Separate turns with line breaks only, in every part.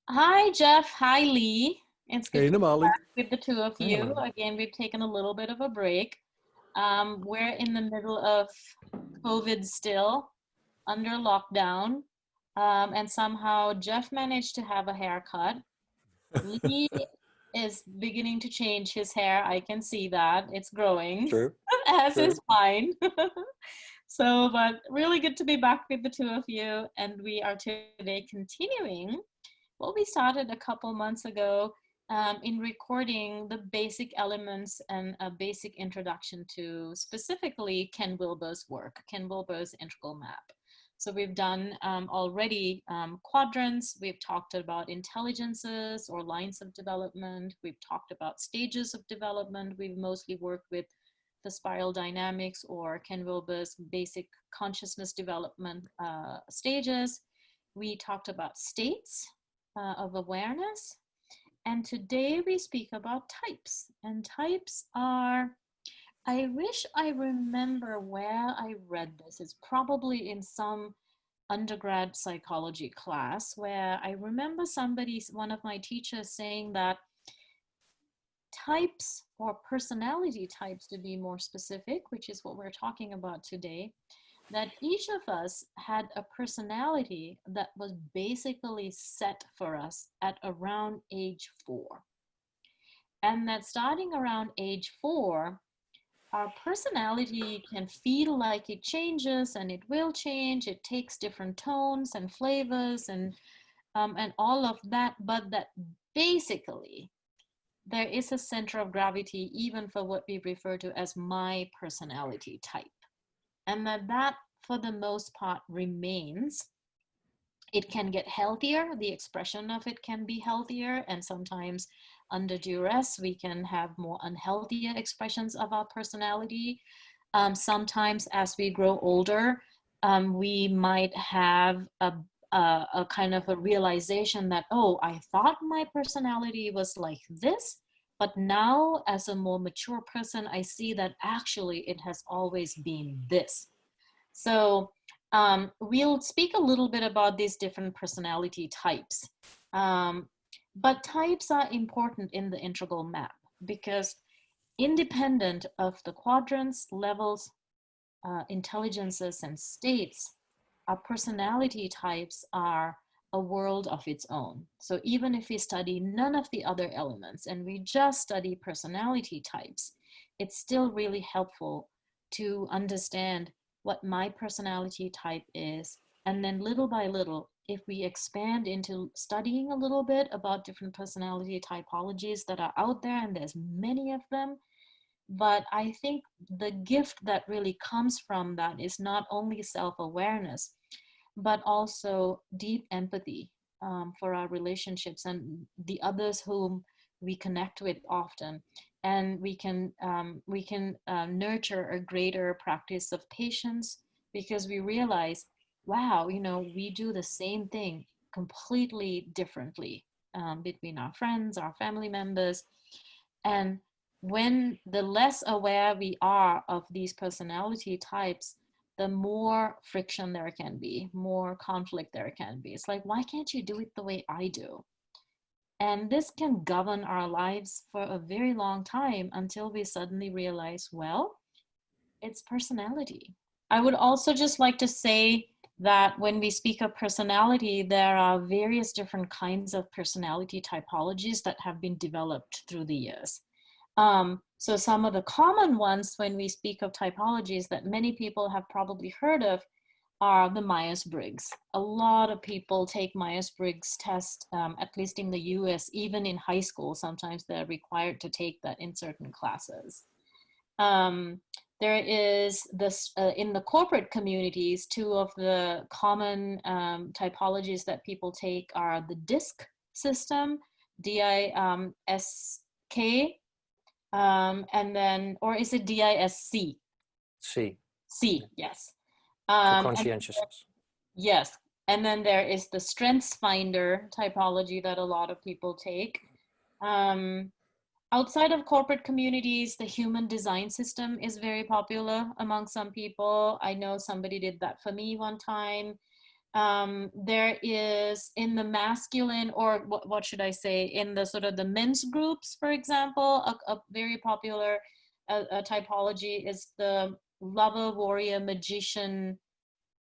Hi, Jeff. Hi, Lee. It's good
Hey,
to be
Namali.
back with the two of
Hey,
you.
Namali.
Again, we've taken a little bit of a break. We're in the middle of COVID still, under lockdown, and somehow Jeff managed to have a haircut. Lee is beginning to change his hair. I can see that. It's growing,
True,
as is
true.
mine. So, but really good to be back with the two of you. And we are today continuing what we started a couple months ago in recording the basic elements and a basic introduction to specifically Ken Wilber's work, Ken Wilber's integral map. So we've done already quadrants, we've talked about intelligences or lines of development, we've talked about stages of development, we've mostly worked with the spiral dynamics or Ken Wilber's basic consciousness development stages. We talked about states of awareness. And today we speak about types. And types are, I wish I remember where I read this. It's probably in some undergrad psychology class where I remember one of my teachers saying that types or personality types, to be more specific, which is what we're talking about today, that each of us had a personality that was basically set for us at around age 4. And that starting around age 4, our personality can feel like it changes, and it will change. It takes different tones and flavors and all of that, but that basically there is a center of gravity even for what we refer to as my personality type. And that for the most part remains. It can get healthier, the expression of it can be healthier, and sometimes under duress we can have more unhealthy expressions of our personality. Sometimes as we grow older, we might have a kind of a realization that, oh, I thought my personality was like this, but now as a more mature person, I see that actually it has always been this. So we'll speak a little bit about these different personality types. But types are important in the integral map because independent of the quadrants, levels, intelligences, and states, our personality types are a world of its own. So even if we study none of the other elements and we just study personality types, it's still really helpful to understand what my personality type is. And then little by little, if we expand into studying a little bit about different personality typologies that are out there, and there's many of them, but I think the gift that really comes from that is not only self-awareness, but also deep empathy for our relationships and the others whom we connect with often. And we can nurture a greater practice of patience because we realize, wow, we do the same thing completely differently between our friends, our family members. And when the less aware we are of these personality types, the more friction there can be, more conflict there can be. It's like, why can't you do it the way I do? And this can govern our lives for a very long time until we suddenly realize, well, it's personality. I would also just like to say that when we speak of personality, there are various different kinds of personality typologies that have been developed through the years. So some of the common ones when we speak of typologies that many people have probably heard of are the Myers-Briggs. A lot of people take Myers-Briggs test, at least in the US, even in high school. Sometimes they're required to take that in certain classes. There is this, in the corporate communities, two of the common typologies that people take are the DISC system, D-I-S-K, and then, or is it DISC?
C.
C, yes.
For conscientiousness.
Yes. And then there is the Strengths Finder typology that a lot of people take. Outside of corporate communities, the human design system is very popular among some people. I know somebody did that for me one time. There is in the masculine, or what should I say, in the sort of the men's groups, for example, a very popular typology is the lover, warrior, magician,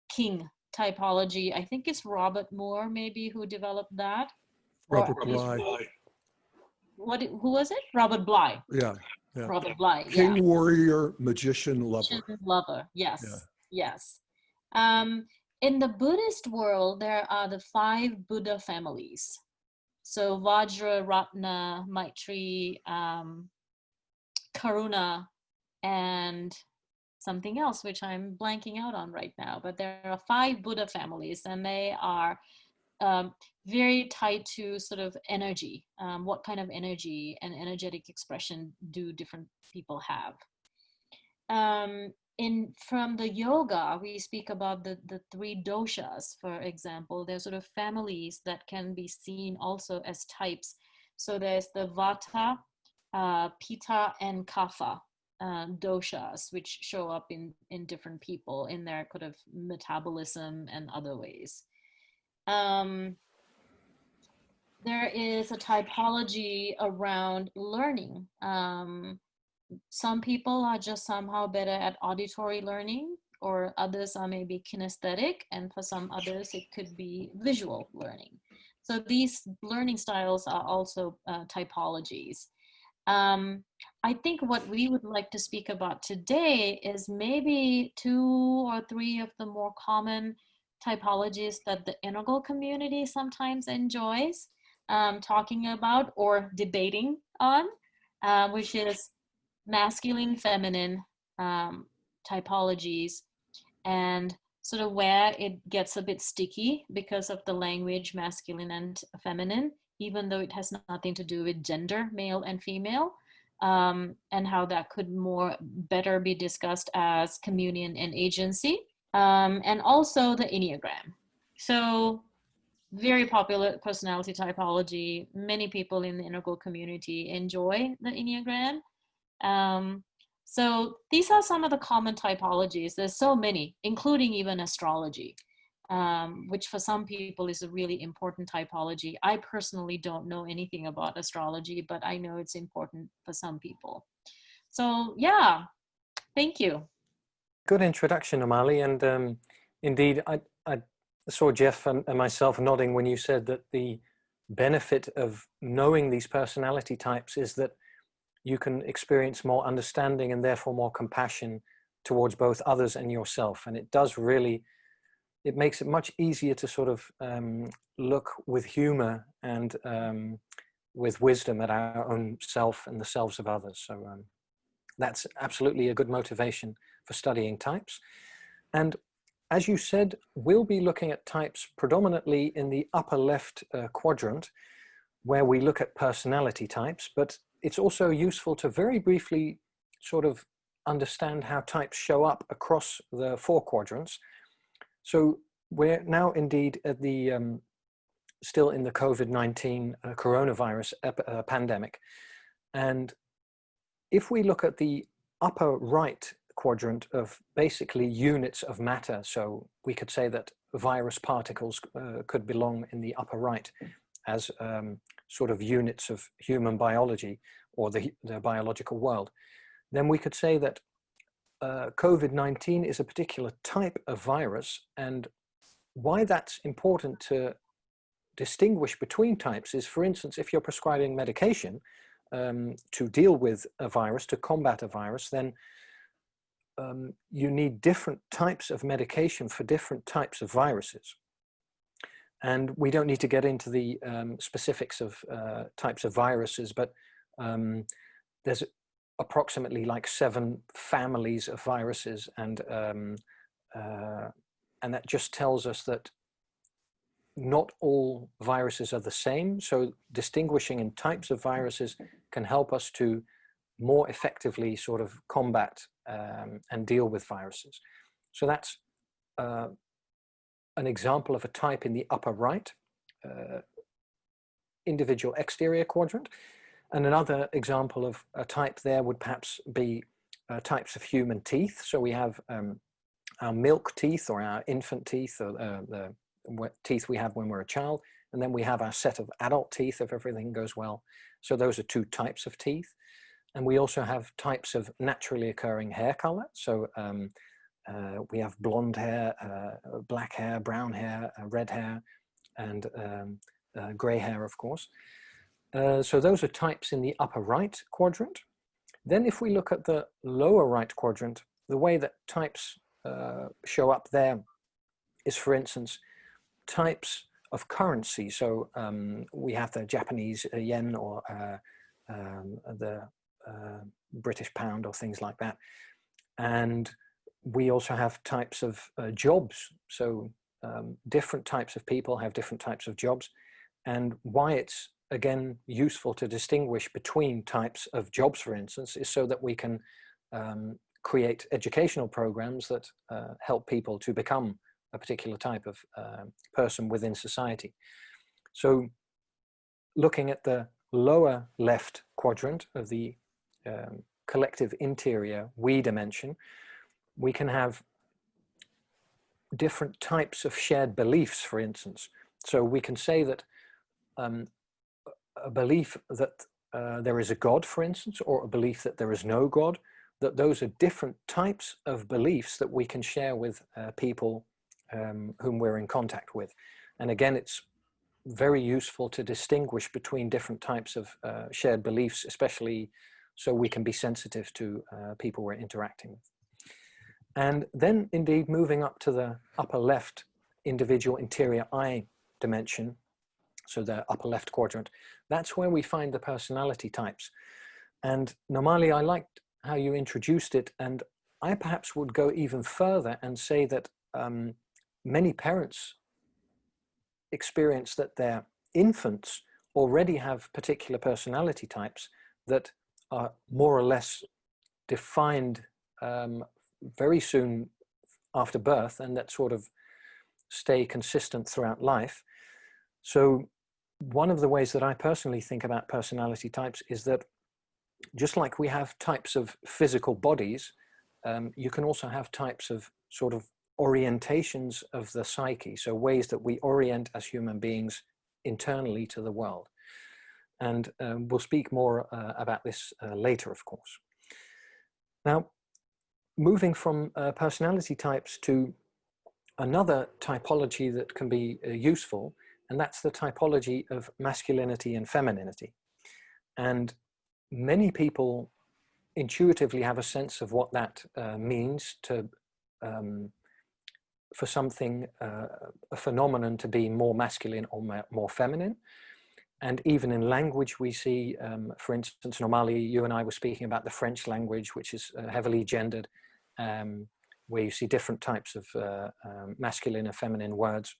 king typology. I think it's Robert Moore maybe who developed that.
Robert Bly.
Who was it? Robert Bly.
Yeah, yeah.
Robert Bly.
King, warrior, magician, lover.
Lover. Yes.
Yeah.
Yes. In the Buddhist world, there are the 5 Buddha families. So Vajra, Ratna, Maitri, Karuna, and something else, which I'm blanking out on right now. But there are 5 Buddha families, and they are very tied to sort of energy. What kind of energy and energetic expression do different people have? From the yoga, we speak about the 3 doshas, for example. There's sort of families that can be seen also as types. So there's the vata, pitta, and kapha doshas, which show up in different people in their kind of metabolism and other ways. There is a typology around learning. Some people are just somehow better at auditory learning, or others are maybe kinesthetic, and for some others it could be visual learning. So these learning styles are also typologies. I think what we would like to speak about today is maybe 2 or 3 of the more common typologies that the integral community sometimes enjoys talking about or debating on, which is masculine, feminine typologies, and sort of where it gets a bit sticky because of the language masculine and feminine, even though it has nothing to do with gender, male and female, and how that could better be discussed as communion and agency, and also the Enneagram. So very popular personality typology. Many people in the integral community enjoy the Enneagram. So these are some of the common typologies. There's so many, including even astrology, which for some people is a really important typology. I personally don't know anything about astrology, but I know it's important for some people. So yeah, thank you.
Good introduction, Amali. And indeed, I saw Jeff and myself nodding when you said that the benefit of knowing these personality types is that you can experience more understanding and therefore more compassion towards both others and yourself. And it does really, it makes it much easier to sort of look with humor and with wisdom at our own self and the selves of others. So that's absolutely a good motivation for studying types. And as you said, we'll be looking at types predominantly in the upper left quadrant, where we look at personality types, but it's also useful to very briefly sort of understand how types show up across the 4 quadrants. So we're now indeed at the still in the COVID-19 coronavirus pandemic. And if we look at the upper right quadrant of basically units of matter, so we could say that virus particles could belong in the upper right as sort of units of human biology or the biological world, then we could say that COVID-19 is a particular type of virus. And why that's important to distinguish between types is, for instance, if you're prescribing medication to deal with a virus, to combat a virus, then you need different types of medication for different types of viruses. And we don't need to get into the specifics of types of viruses, but there's approximately like 7 families of viruses, and that just tells us that not all viruses are the same. So distinguishing in types of viruses can help us to more effectively sort of combat and deal with viruses. So that's an example of a type in the upper right, individual exterior quadrant. And another example of a type there would perhaps be types of human teeth. So we have our milk teeth or our infant teeth, or the teeth we have when we're a child. And then we have our set of adult teeth if everything goes well. So those are two types of teeth. And we also have types of naturally occurring hair color. So we have blonde hair, black hair, brown hair, red hair, and gray hair, of course. So those are types in the upper right quadrant. Then if we look at the lower right quadrant, the way that types show up there is, for instance, types of currency. So we have the Japanese yen, or the British pound, or things like that. And we also have types of jobs. So different types of people have different types of jobs. And why it's, again, useful to distinguish between types of jobs, for instance, is so that we can create educational programs that help people to become a particular type of person within society. So looking at the lower left quadrant of the collective interior we dimension, we can have different types of shared beliefs, for instance. So we can say that a belief that there is a God, for instance, or a belief that there is no God, that those are different types of beliefs that we can share with people whom we're in contact with. And again, it's very useful to distinguish between different types of shared beliefs, especially so we can be sensitive to people we're interacting with. And then indeed, moving up to the upper left individual interior I dimension, so the upper left quadrant, that's where we find the personality types. And normally I liked how you introduced it, and I perhaps would go even further and say that many parents experience that their infants already have particular personality types that are more or less defined very soon after birth, and that sort of stay consistent throughout life. So one of the ways that I personally think about personality types is that just like we have types of physical bodies, you can also have types of sort of orientations of the psyche, so ways that we orient as human beings internally to the world. And we'll speak more about this later, of course. Now, moving from personality types to another typology that can be useful, and that's the typology of masculinity and femininity. And many people intuitively have a sense of what that means to, for something, a phenomenon to be more masculine or more feminine. And even in language, we see, for instance, normally you and I were speaking about the French language, which is heavily gendered, where you see different types of masculine and feminine words.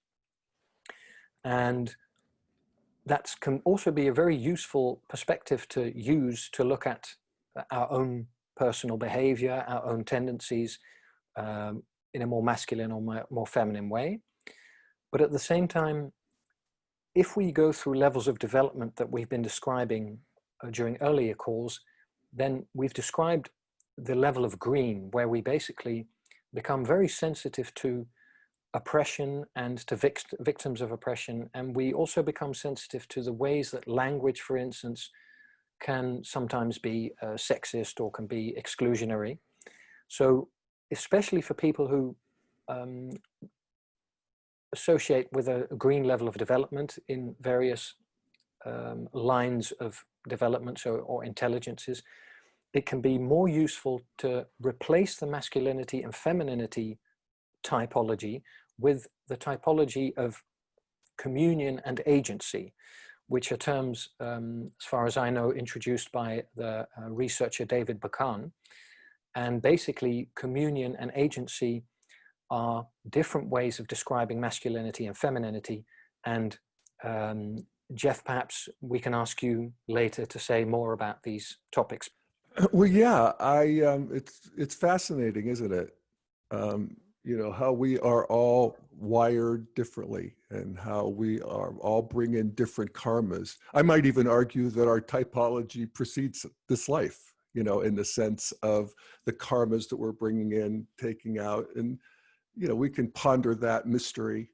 And that can also be a very useful perspective to use to look at our own personal behavior, our own tendencies in a more masculine or more feminine way. But at the same time, if we go through levels of development that we've been describing during earlier calls, then we've described the level of green, where we basically become very sensitive to oppression and to victims of oppression. And we also become sensitive to the ways that language, for instance, can sometimes be sexist or can be exclusionary. So especially for people who associate with a green level of development in various lines of development, or intelligences, it can be more useful to replace the masculinity and femininity typology with the typology of communion and agency, which are terms, as far as I know, introduced by the researcher David Bakan. And basically, communion and agency are different ways of describing masculinity and femininity. And Jeff, perhaps we can ask you later to say more about these topics.
Well, yeah, it's fascinating, isn't it? how we are all wired differently and how we are all bring in different karmas. I might even argue that our typology precedes this life, in the sense of the karmas that we're bringing in, taking out, and, we can ponder that mystery.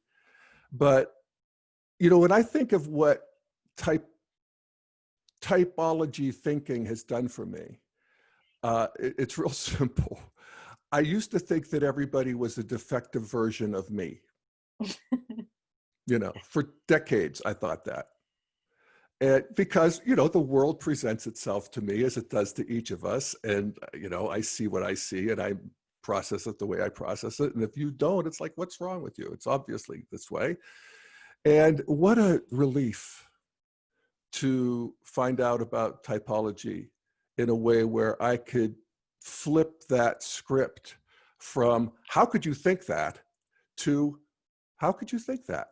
But, when I think of what typology thinking has done for me, it's real simple. I used to think that everybody was a defective version of me. For decades, I thought that. And because, the world presents itself to me as it does to each of us. And, I see what I see and I process it the way I process it. And if you don't, it's like, what's wrong with you? It's obviously this way. And what a relief to find out about typology in a way where I could flip that script from how could you think that to how could you think that,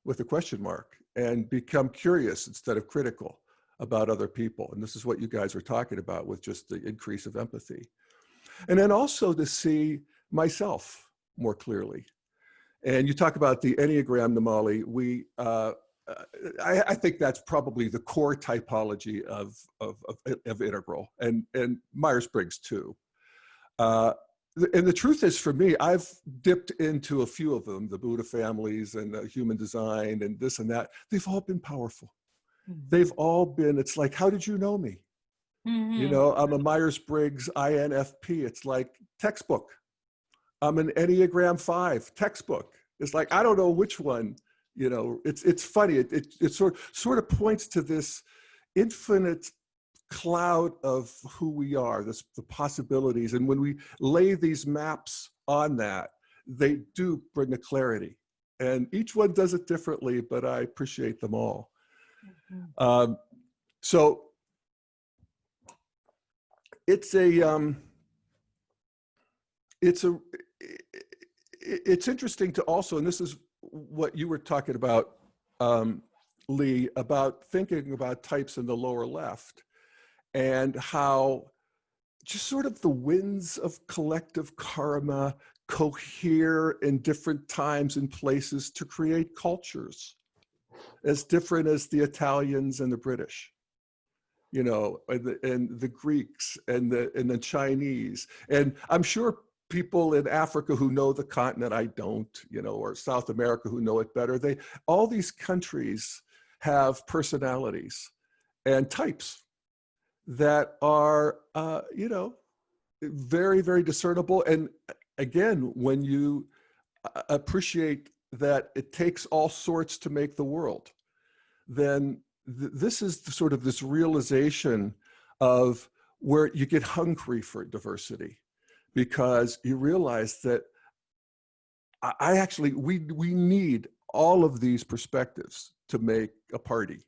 with a question mark, and become curious instead of critical about other people. And this is what you guys are talking about with just the increase of empathy. And then also to see myself more clearly. And you talk about the Enneagram, Namali. I think that's probably the core typology of integral, and Myers-Briggs too. And the truth is, for me, I've dipped into a few of them, the Buddha families and human design and this and that. They've all been powerful. Mm-hmm. They've all been, it's like, how did you know me? Mm-hmm. I'm a Myers-Briggs INFP. It's like textbook. I'm an Enneagram 5 textbook. It's like, I don't know which one. It's funny. It sort of points to this infinite cloud of who we are, the possibilities. And when we lay these maps on that, they do bring a clarity. And each one does it differently, but I appreciate them all. Mm-hmm. So it's interesting to also, and this is what you were talking about, Lee, about thinking about types in the lower left, and how just sort of the winds of collective karma cohere in different times and places to create cultures as different as the Italians and the British, and the Greeks and the Chinese. And I'm sure people in Africa who know the continent, I don't, or South America who know it better, all these countries have personalities and types that are, very, very discernible. And again, when you appreciate that it takes all sorts to make the world, then this is sort of this realization of where you get hungry for diversity, because you realize that we need all of these perspectives to make a party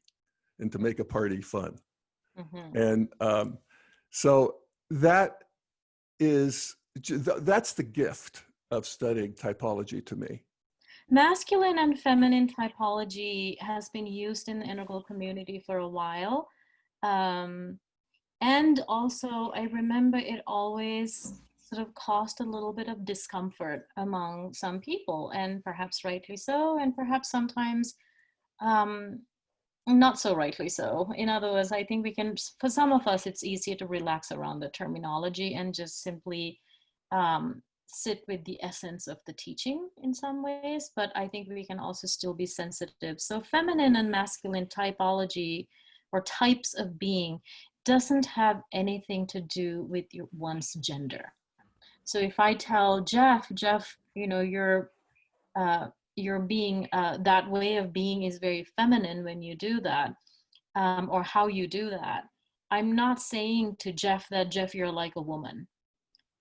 and to make a party fun. Mm-hmm. And so that's the gift of studying typology to me.
Masculine and feminine typology has been used in the integral community for a while. And also, I remember it always sort of caused a little bit of discomfort among some people, and perhaps rightly so, and perhaps sometimes not so rightly so. In other words, I think for some of us, it's easier to relax around the terminology and just simply sit with the essence of the teaching in some ways, but I think we can also still be sensitive. So feminine and masculine typology or types of being doesn't have anything to do with one's gender. So if I tell Jeff, your being, that way of being is very feminine when you do that, or how you do that, I'm not saying to Jeff that, Jeff, you're like a woman.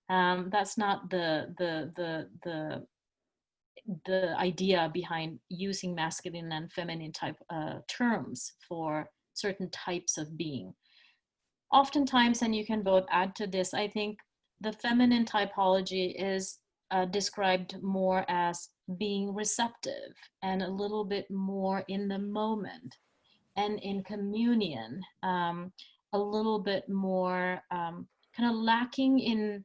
That's not the idea behind using masculine and feminine type terms for certain types of being. Oftentimes, and you can both add to this, I think the feminine typology is described more as being receptive and a little bit more in the moment and in communion, a little bit more kind of lacking in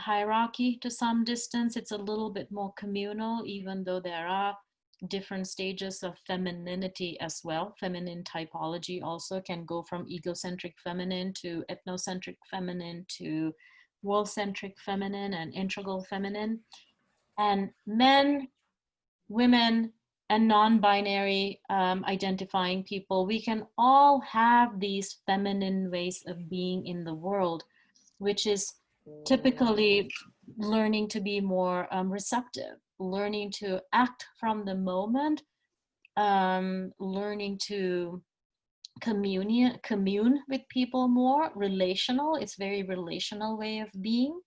hierarchy to some distance. It's a little bit more communal, even though there are different stages of femininity as well. Feminine typology also can go from egocentric feminine to ethnocentric feminine to world-centric feminine and integral feminine. And men, women, and non-binary identifying people, we can all have these feminine ways of being in the world, which is typically learning to be more receptive, learning to act from the moment, learning to commune with people more, relational. It's very relational way of being.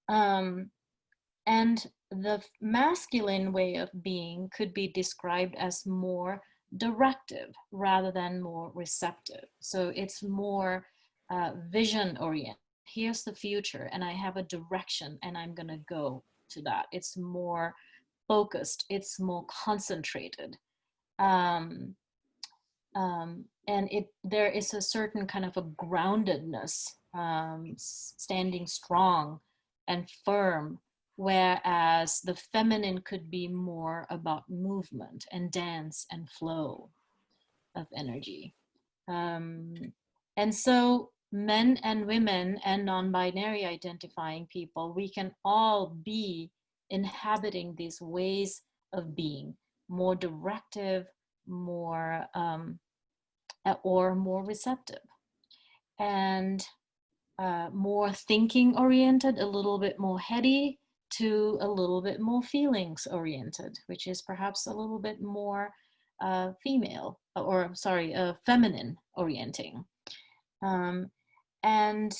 And the masculine way of being could be described as more directive rather than more receptive. So it's more vision oriented. Here's the future, and I have a direction, and I'm going to go to that. It's more focused, it's more concentrated. And there is a certain kind of a groundedness, standing strong and firm, whereas the feminine could be more about movement and dance and flow of energy. And so men and women and non-binary identifying people, we can all be inhabiting these ways of being, more directive, more or more receptive, and more thinking oriented, a little bit more heady, to a little bit more feelings oriented, which is perhaps a little bit more female, or sorry, feminine orienting. And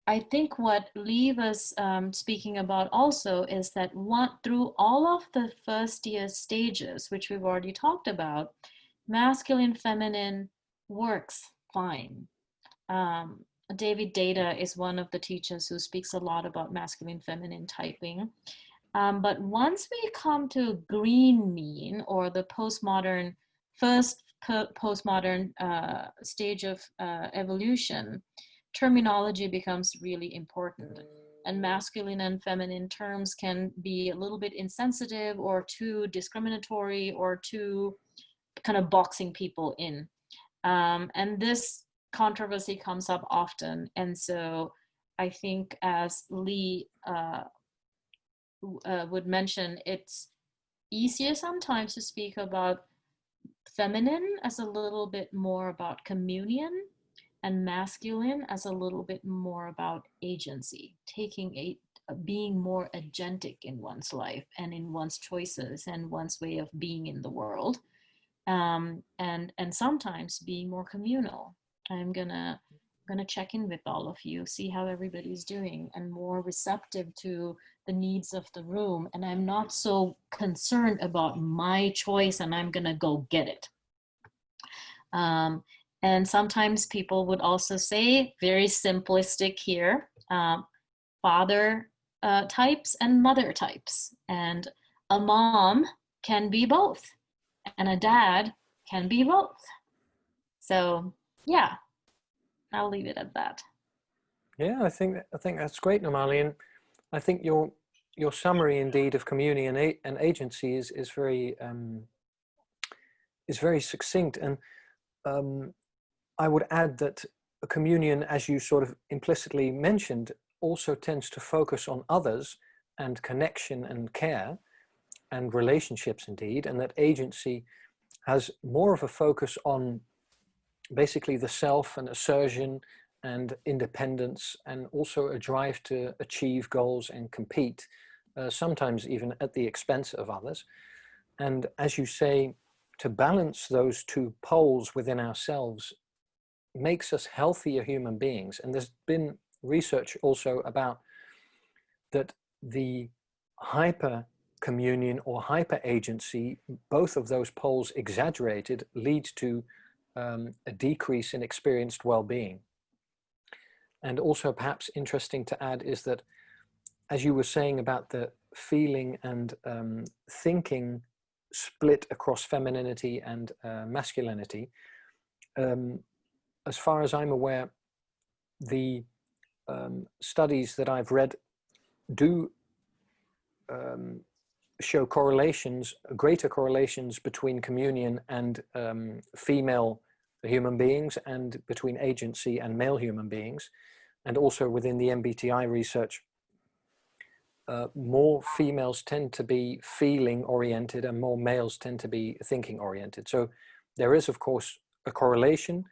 I think what Lee was speaking about also is that through all of the first year stages, which we've already talked about, masculine, feminine works fine. David Data is one of the teachers who speaks a lot about masculine, feminine typing. But once we come to green mean, or the postmodern, first postmodern stage of evolution, terminology becomes really important. And masculine and feminine terms can be a little bit insensitive or too discriminatory or too kind of boxing people in. And this controversy comes up often. And so I think, as Lee would mention, it's easier sometimes to speak about feminine as a little bit more about communion, and masculine as a little bit more about agency, being more agentic in one's life and in one's choices and one's way of being in the world, and sometimes being more communal. I'm gonna check in with all of you, see how everybody's doing, and more receptive to the needs of the room. And I'm not so concerned about my choice and I'm gonna go get it. And sometimes people would also say, very simplistic here, father types and mother types. And a mom can be both, and a dad can be both. So yeah, I'll leave it at that.
Yeah, I think that's great, Namali, and I think your summary indeed of communion and agency is very succinct. And I would add that a communion, as you sort of implicitly mentioned, also tends to focus on others and connection and care and relationships indeed, and that agency has more of a focus on basically the self and assertion and independence, and also a drive to achieve goals and compete, sometimes even at the expense of others. And as you say, to balance those two poles within ourselves makes us healthier human beings. And there's been research also about that the hyper communion or hyper agency, both of those poles exaggerated, lead to a decrease in experienced well-being. And also perhaps interesting to add is that, as you were saying about the feeling and thinking split across femininity and masculinity, as far as I'm aware, the studies that I've read do show correlations, greater correlations between communion and female human beings, and between agency and male human beings. And also within the MBTI research, more females tend to be feeling oriented and more males tend to be thinking oriented. So there is, of course, a correlation,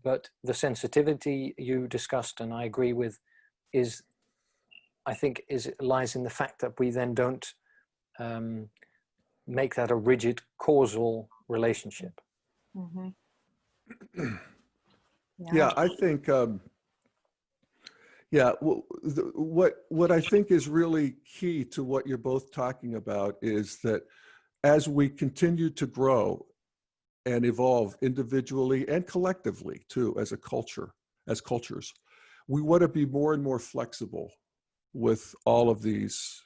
but the sensitivity you discussed, and I agree with, lies in the fact that we then don't make that a rigid causal relationship.
Mm-hmm.
Yeah, I think, what I think is really key to what you're both talking about is that as we continue to grow and evolve individually and collectively too, as a culture, as cultures, we want to be more and more flexible with all of these,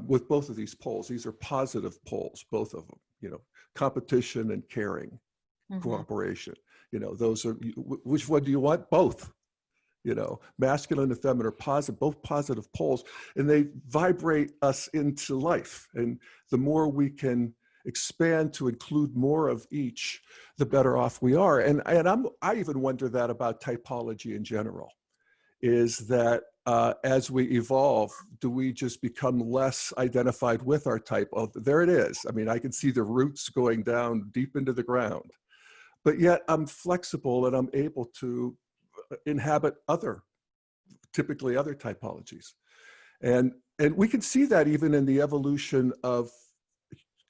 with both of these poles. These are positive poles, both of them, you know, competition and caring, cooperation, you know, those are, which one do you want? Both. You know, masculine and feminine are positive, both positive poles, and they vibrate us into life. And the more we can expand to include more of each, the better off we are. And I even wonder that about typology in general, is that as we evolve, do we just become less identified with our type? Oh, there it is. I mean, I can see the roots going down deep into the ground, but yet I'm flexible and I'm able to inhabit typically other typologies. And we can see that even in the evolution of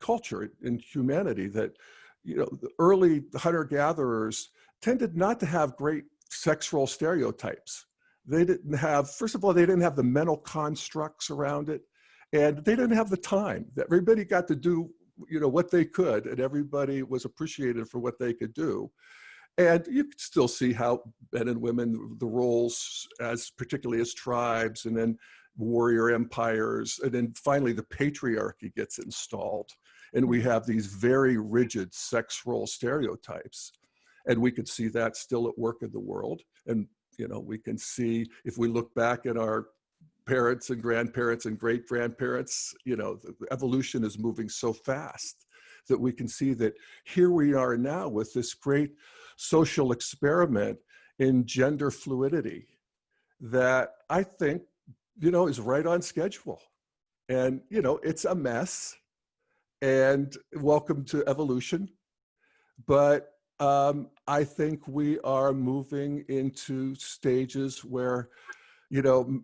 culture in humanity, that, you know, the early hunter-gatherers tended not to have great sexual stereotypes. They didn't have, first of all, they didn't have the mental constructs around it, and they didn't have the time. That everybody got to do, you know, what they could, and everybody was appreciated for what they could do. And you can still see how men and women, the roles, as particularly as tribes, and then warrior empires, and then finally the patriarchy gets installed, and we have these very rigid sex role stereotypes, and we could see that still at work in the world. And you know, we can see, if we look back at our parents and grandparents and great grandparents, you know, the evolution is moving so fast that we can see that here we are now with this great social experiment in gender fluidity that I think, you know, is right on schedule. And, you know, it's a mess, and welcome to evolution. But I think we are moving into stages where, you know,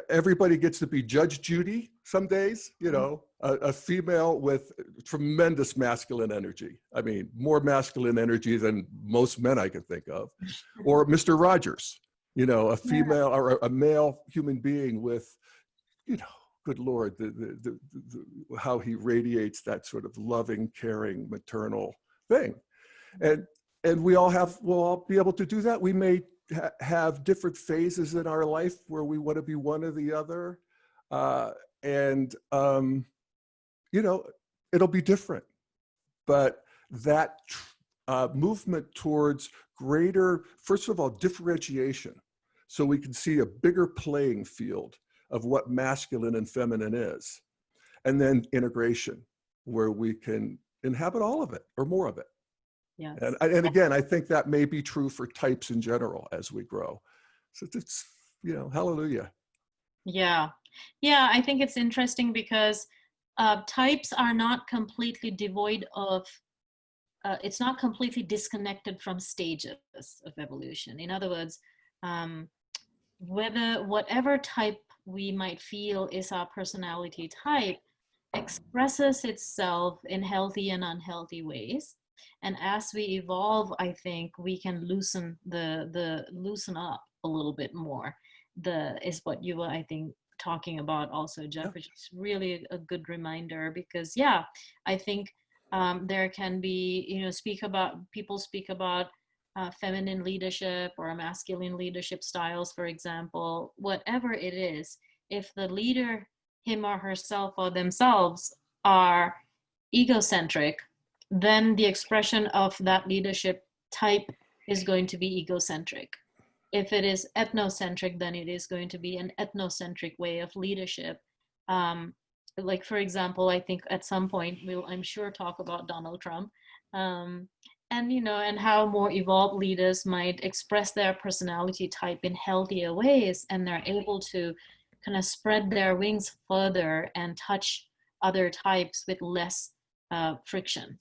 everybody gets to be Judge Judy some days, you know, a female with tremendous masculine energy. I mean, more masculine energy than most men I can think of. Or Mr. Rogers, you know, a female or a male human being with, you know, good Lord, how he radiates that sort of loving, caring, maternal thing. And we'll all be able to do that. We may have different phases in our life where we want to be one or the other. You know, it'll be different. But that movement towards greater, first of all, differentiation, so we can see a bigger playing field of what masculine and feminine is. And then integration, where we can inhabit all of it or more of it.
Yes.
And again, I think that may be true for types in general as we grow. So it's, you know, hallelujah.
Yeah. Yeah, I think it's interesting because types are not completely devoid of, it's not completely disconnected from stages of evolution. In other words, whatever type we might feel is our personality type expresses itself in healthy and unhealthy ways. And as we evolve, I think we can loosen loosen up a little bit more. Is what you were, I think, talking about also, Jeff, which is really a good reminder, because yeah, I think there can be, you know, people speak about feminine leadership or masculine leadership styles, for example. Whatever it is, if the leader, him or herself or themselves, are egocentric, then the expression of that leadership type is going to be egocentric. If it is ethnocentric, then it is going to be an ethnocentric way of leadership. Like, for example, I think at some point we'll, I'm sure, talk about Donald Trump. And, you know, and how more evolved leaders might express their personality type in healthier ways, and they're able to kind of spread their wings further and touch other types with less friction,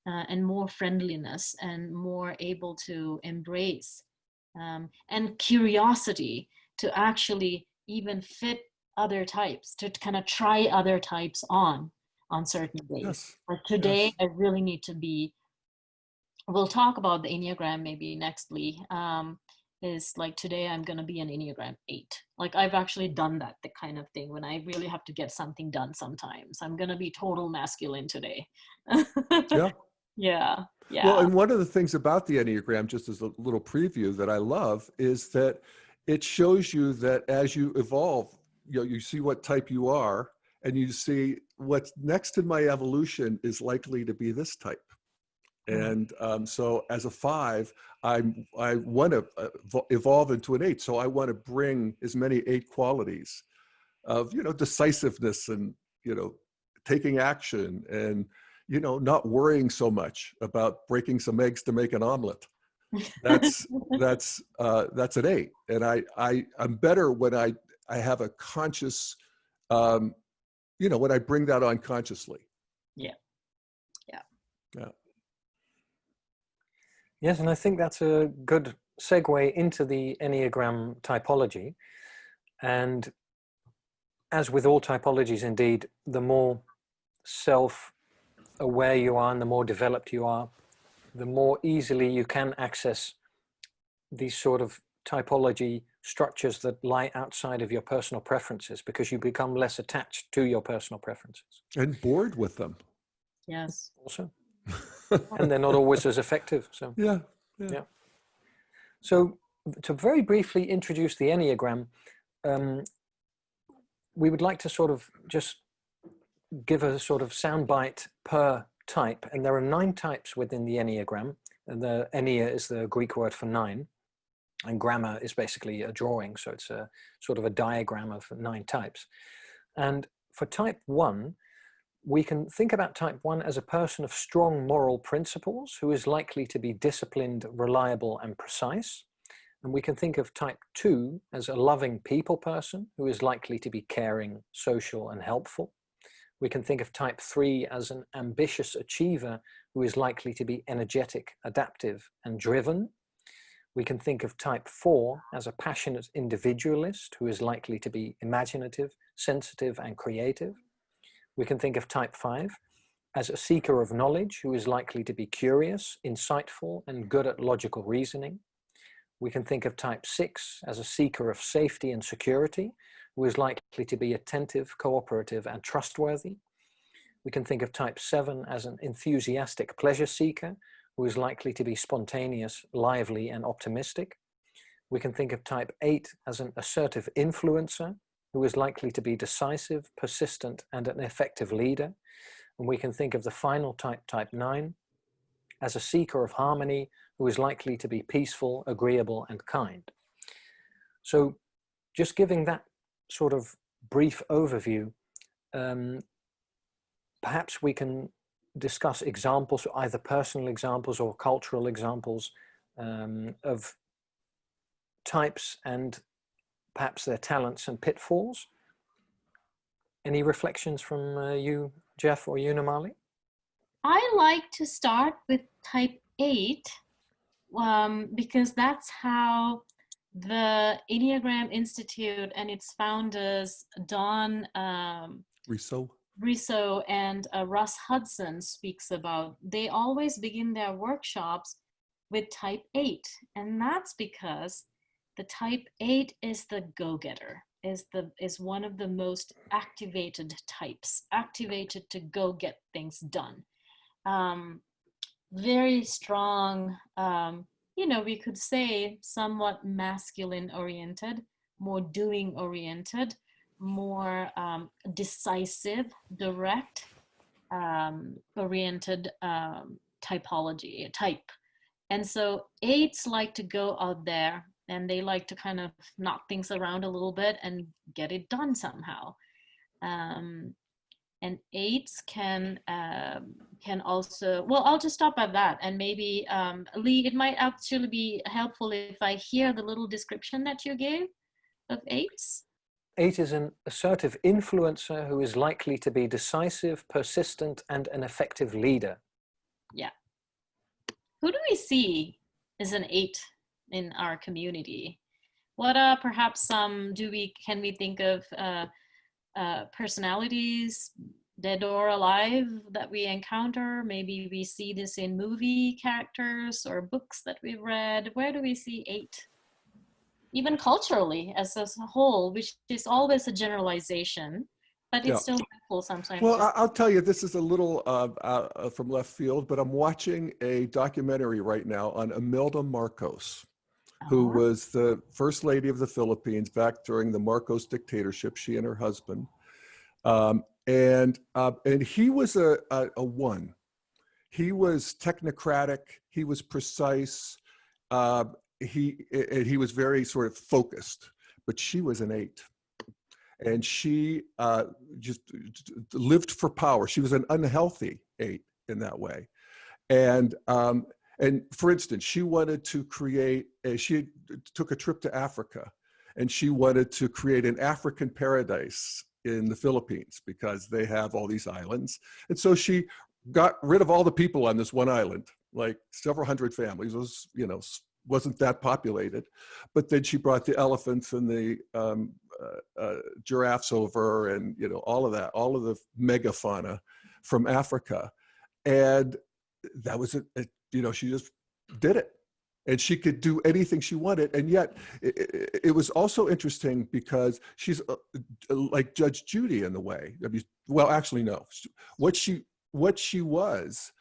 and more friendliness, and more able to embrace, and curiosity to actually even fit other types, to kind of try other types on certain days.
Yes.
Like today,
Yes.
I really need to be, we'll talk about the Enneagram maybe nextly. Is like today I'm going to be an Enneagram 8. Like I've actually done that, the kind of thing when I really have to get something done sometimes. I'm going to be total masculine today.
Yeah.
Yeah. Yeah.
Well, and one of the things about the Enneagram, just as a little preview that I love, is that it shows you that as you evolve, you know, you see what type you are, and you see what's next in my evolution is likely to be this type. And so as a 5, I want to evolve into an 8. So I want to bring as many 8 qualities of, you know, decisiveness and, you know, taking action and, you know, not worrying so much about breaking some eggs to make an omelet. That's an 8. And I'm better when I have a conscious, you know, when I bring that on consciously.
Yeah. Yeah.
Yeah.
Yes, and I think that's a good segue into the Enneagram typology. And as with all typologies, indeed, the more self-aware you are and the more developed you are, the more easily you can access these sort of typology structures that lie outside of your personal preferences, because you become less attached to your personal preferences.
And bored with them.
Yes.
Also. And they're not always as effective. So
Yeah.
So to very briefly introduce the Enneagram, we would like to sort of just give a sort of soundbite per type. And there are 9 types within the Enneagram. And the Ennea is the Greek word for 9. And gramma is basically a drawing. So it's a sort of a diagram of 9 types. And for type 1, we can think about type 1 as a person of strong moral principles who is likely to be disciplined, reliable, and precise. And we can think of type 2 as a loving people person who is likely to be caring, social, and helpful. We can think of type 3 as an ambitious achiever who is likely to be energetic, adaptive, and driven. We can think of type 4 as a passionate individualist who is likely to be imaginative, sensitive, and creative. We can think of type 5 as a seeker of knowledge who is likely to be curious, insightful, and good at logical reasoning. We can think of type 6 as a seeker of safety and security who is likely to be attentive, cooperative, and trustworthy. We can think of type 7 as an enthusiastic pleasure seeker who is likely to be spontaneous, lively, and optimistic. We can think of type 8 as an assertive influencer who is likely to be decisive, persistent, and an effective leader. And we can think of the final type, type 9, as a seeker of harmony who is likely to be peaceful, agreeable, and kind. So just giving that sort of brief overview, perhaps we can discuss examples, either personal examples or cultural examples of types and perhaps their talents and pitfalls. Any reflections from you, Jeff, or you, Namali?
I like to start with type 8 because that's how the Enneagram Institute and its founders, Don Riso and Russ Hudson, speaks about. They always begin their workshops with type 8. And that's because the type 8 is the go-getter, is one of the most activated types, activated to go get things done. Very strong, you know, we could say somewhat masculine oriented, more doing oriented, more decisive, direct oriented type. And so 8s like to go out there and they like to kind of knock things around a little bit and get it done somehow. And eights can also, well, I'll just stop at that. And maybe, Lee, it might actually be helpful if I hear the little description that you gave of eights.
8 is an assertive influencer who is likely to be decisive, persistent, and an effective leader.
Yeah. Who do we see as an 8 in our community? What perhaps can we think of personalities, dead or alive, that we encounter? Maybe we see this in movie characters or books that we've read. Where do we see 8? Even culturally as a whole, which is always a generalization, but it's still helpful sometimes.
Well, I'll tell you, this is a little from left field, but I'm watching a documentary right now on Imelda Marcos, who was the first lady of the Philippines back during the Marcos dictatorship, she and her husband. And he was a 1. He was technocratic, he was precise, he was very sort of focused, but she was an 8. And she just lived for power. She was an unhealthy 8 in that way. And for instance, she wanted to she took a trip to Africa, and she wanted to create an African paradise in the Philippines because they have all these islands. And so she got rid of all the people on this one island, like several hundred families. It was, wasn't that populated. But then she brought the elephants and the giraffes over, and all of that, all of the megafauna from Africa. And that was she just did it, and she could do anything she wanted. And yet it was also interesting because she's like Judge Judy in the way. I mean, well, actually, no. What she was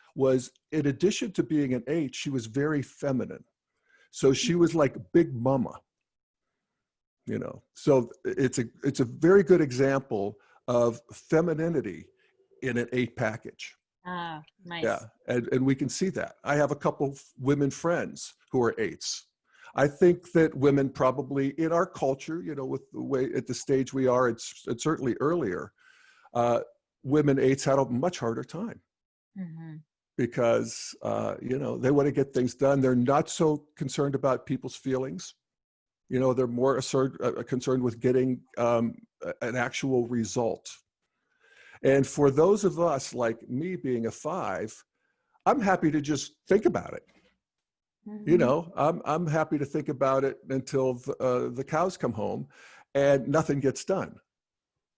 in addition to being an 8, she was very feminine. So she was like Big Mama. So it's a very good example of femininity in an 8 package.
Ah, nice.
Yeah, and we can see that. I have a couple of women friends who are 8s. I think that women probably in our culture, with the way at the stage we are, and certainly earlier, women 8s had a much harder time. Mm-hmm. Because they want to get things done. They're not so concerned about people's feelings. They're more concerned with getting an actual result. And for those of us like me being a 5, I'm happy to just think about it. Mm-hmm. I'm happy to think about it until the cows come home and nothing gets done.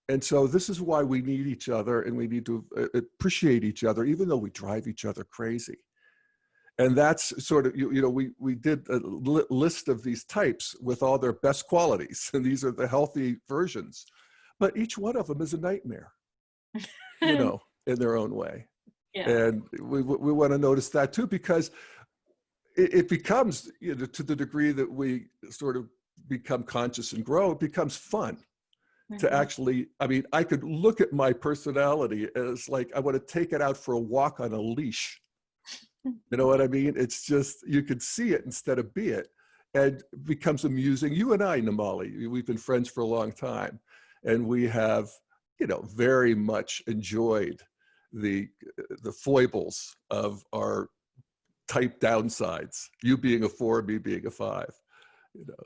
And so this is why we need each other, and we need to appreciate each other, even though we drive each other crazy. And that's sort of, we did a list of these types with all their best qualities, and these are the healthy versions. But each one of them is a nightmare, in their own way. Yeah. And we want to notice that too, because it becomes, to the degree that we sort of become conscious and grow, it becomes fun. To actually, I could look at my personality as like, I want to take it out for a walk on a leash. You know what I mean? It's just, you could see it instead of be it, and it becomes amusing. You and I, Namali, we've been friends for a long time, and we have, very much enjoyed the foibles of our type downsides, you being a 4, me being a 5,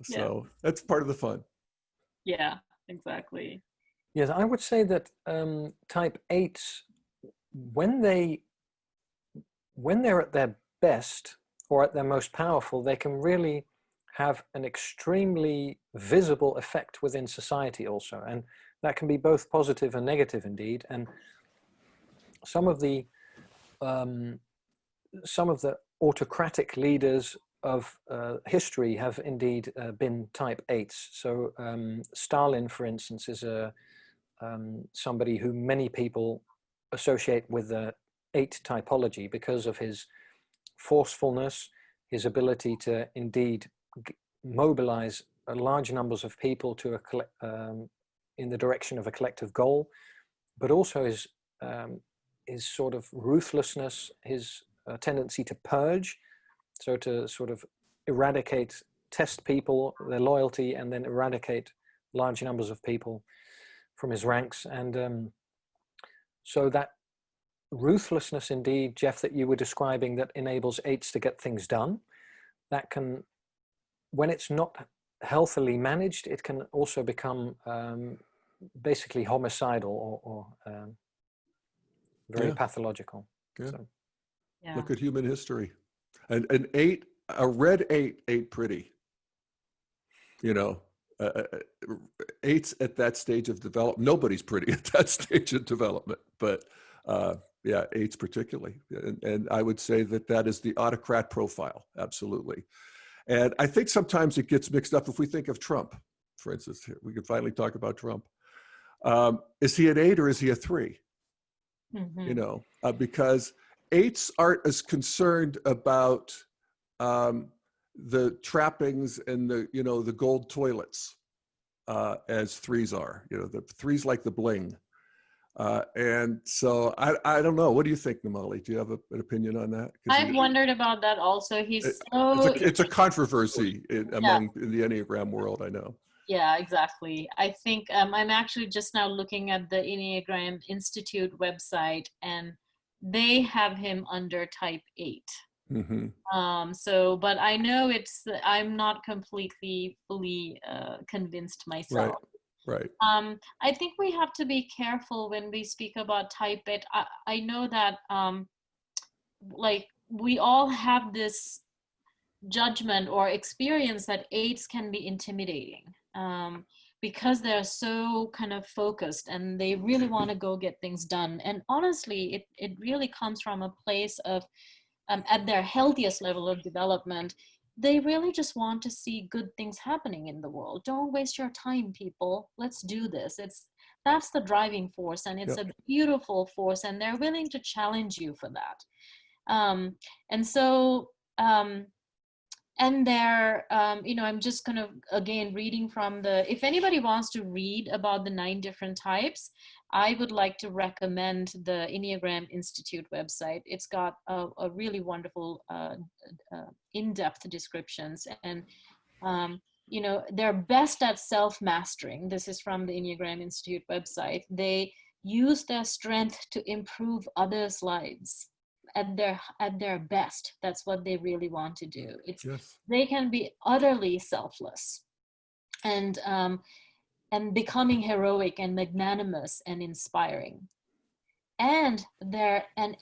so that's part of the fun.
Yeah. Exactly.
Yes, I would say that type 8s, when they're at their best or at their most powerful, they can really have an extremely visible effect within society also. And that can be both positive and negative indeed. And some of the autocratic leaders of history have indeed been type 8s. So Stalin, for instance, is somebody who many people associate with the 8 typology because of his forcefulness, his ability to indeed mobilize large numbers of people to in the direction of a collective goal, but also his sort of ruthlessness, his tendency to purge. So to sort of eradicate test people, their loyalty, and then eradicate large numbers of people from his ranks. And so that ruthlessness indeed, Jeff, that you were describing, that enables 8s to get things done, that can, when it's not healthily managed, it can also become basically homicidal or very pathological.
Yeah.
So.
Yeah.
Look at human history. And an 8, a red 8 ain't pretty. You know, 8s at that stage of development, nobody's pretty at that stage of development, but yeah, 8s particularly. And I would say that that is the autocrat profile, absolutely. And I think sometimes it gets mixed up. If we think of Trump, for instance, we can finally talk about Trump. Is he an 8 or is he a 3?
Mm-hmm.
You know, because 8s aren't as concerned about the trappings and the, you know, the gold toilets as 3s are. You know, the 3s like the bling. And so I don't know. What do you think, Namali? Do you have an opinion on that?
I've wondered about that also. He's so...
It's a controversy among in the Enneagram world, I know.
Yeah, exactly. I think I'm actually just now looking at the Enneagram Institute website, and they have him under type 8.
Mm-hmm.
So, but I know I'm not completely fully convinced myself.
Right.
I think we have to be careful when we speak about type 8. I know that like we all have this judgment or experience that 8s can be intimidating because they're so kind of focused and they really want to go get things done. And honestly, it really comes from a place of at their healthiest level of development, they really just want to see good things happening in the world. Don't waste your time, people. Let's do this. That's the driving force, and it's a beautiful force, and they're willing to challenge you for that. And so, and they're, you know, I'm just kind of, again, reading from if anybody wants to read about the 9 different types, I would like to recommend the Enneagram Institute website. It's got a really wonderful in-depth descriptions, and you know, they're best at self-mastering. This is from the Enneagram Institute website. They use their strength to improve others' lives at their best. That's what they really want to do. They can be utterly selfless and becoming heroic and magnanimous and inspiring. And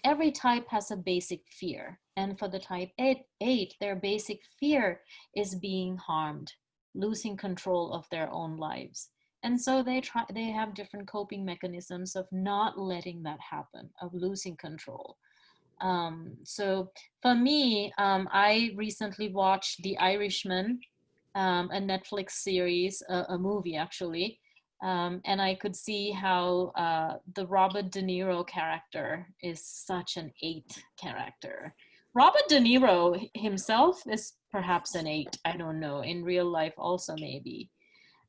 every type has a basic fear. And for the type 8, their basic fear is being harmed, losing control of their own lives. And so they have different coping mechanisms of not letting that happen, of losing control. So for me, I recently watched The Irishman, a Netflix series, a movie actually, and I could see how the Robert De Niro character is such an 8 character. Robert De Niro himself is perhaps an 8, I don't know, in real life also maybe.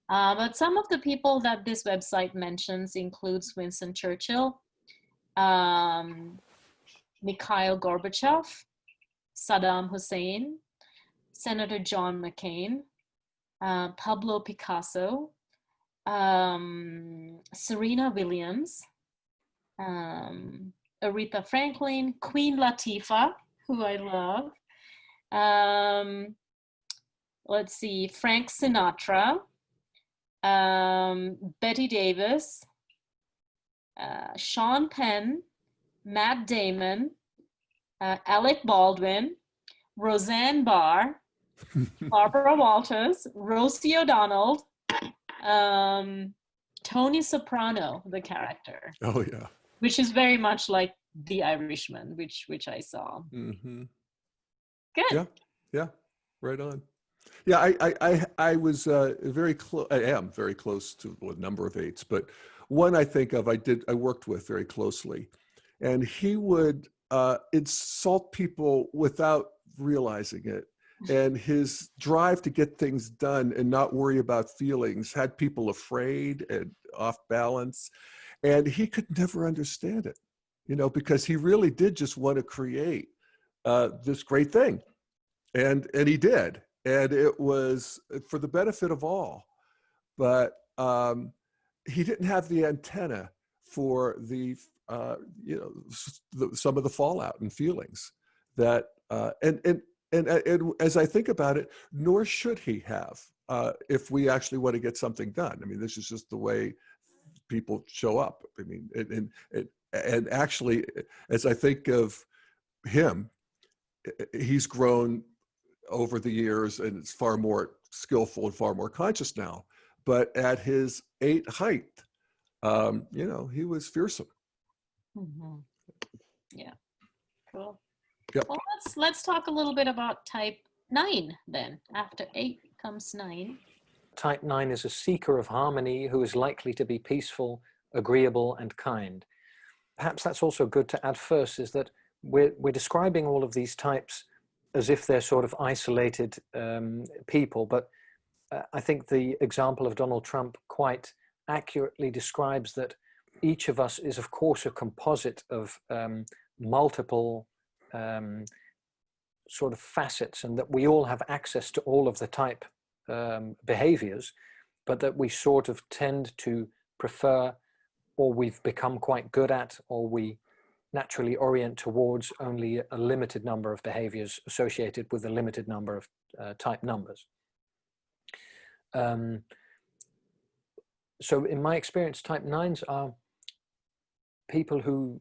But some of the people that this website mentions includes Winston Churchill, Mikhail Gorbachev, Saddam Hussein, Senator John McCain, Pablo Picasso, Serena Williams, Aretha Franklin, Queen Latifah, who I love. Let's see, Frank Sinatra, Betty Davis, Sean Penn, Matt Damon, Alec Baldwin, Roseanne Barr, Barbara Walters, Rosie O'Donnell, Tony Soprano, the character.
Oh yeah.
Which is very much like The Irishman, which I saw.
Mm-hmm.
Good.
Yeah, right on. Yeah, I was very close. I am very close to a number of 8s, but one I think of, I worked with very closely, and he would insult people without realizing it. And his drive to get things done and not worry about feelings had people afraid and off balance. And he could never understand it, you know, because he really did just want to create this great thing. And he did. and it was for the benefit of all. But he didn't have the antenna for the some of the fallout and feelings that and as I think about it, nor should he have if we actually want to get something done. I mean, this is just the way people show up. I mean, and actually, as I think of him, he's grown over the years and it's far more skillful and far more conscious now. But at his 8 height, he was fearsome.
Mm-hmm. Yeah, cool.
Yep.
Well, let's talk a little bit about type 9 then. After 8 comes 9.
Type 9 is a seeker of harmony who is likely to be peaceful, agreeable, and kind. Perhaps that's also good to add first, is that we're describing all of these types as if they're sort of isolated people, but I think the example of Donald Trump quite accurately describes that each of us is, of course, a composite of multiple sort of facets, and that we all have access to all of the type behaviors, but that we sort of tend to prefer, or we've become quite good at, or we naturally orient towards only a limited number of behaviors associated with a limited number of type numbers. So in my experience, type 9s are people who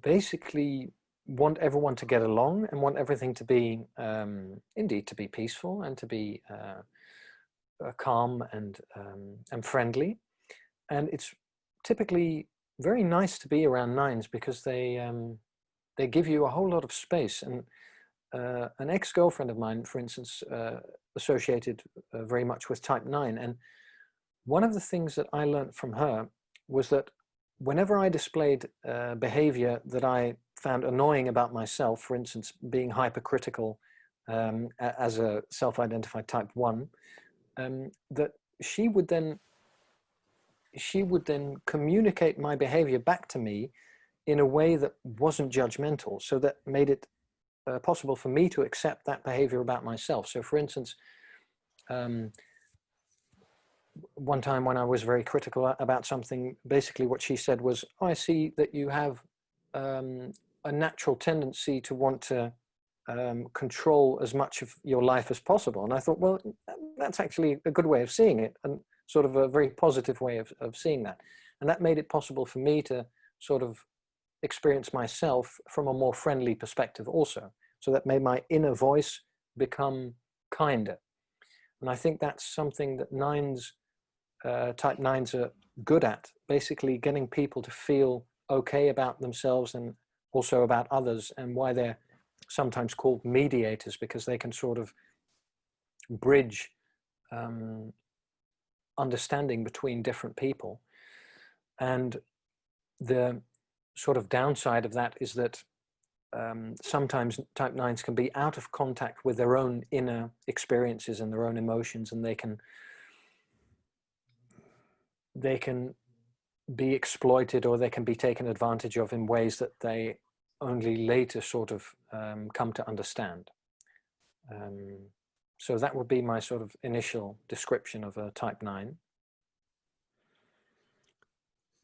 basically want everyone to get along and want everything to be, indeed, to be peaceful and to be calm and friendly. And it's typically very nice to be around 9s because they give you a whole lot of space. And an ex-girlfriend of mine, for instance, associated very much with type 9. And one of the things that I learned from her was that whenever I displayed behavior that I found annoying about myself, for instance, being hypercritical as a self-identified type 1, that she would then communicate my behavior back to me in a way that wasn't judgmental, so that made it possible for me to accept that behavior about myself. So for instance, one time when I was very critical about something, basically what she said was, oh, I see that you have a natural tendency to want to control as much of your life as possible. And I thought, well, that's actually a good way of seeing it, and sort of a very positive way of seeing that. And that made it possible for me to sort of experience myself from a more friendly perspective also. So that made my inner voice become kinder. And I think that's something that type 9s are good at, basically getting people to feel okay about themselves and also about others, and why they're sometimes called mediators, because they can sort of bridge understanding between different people. And the sort of downside of that is that sometimes type 9s can be out of contact with their own inner experiences and their own emotions, and they can be exploited, or they can be taken advantage of in ways that they only later sort of come to understand. So that would be my sort of initial description of a type 9.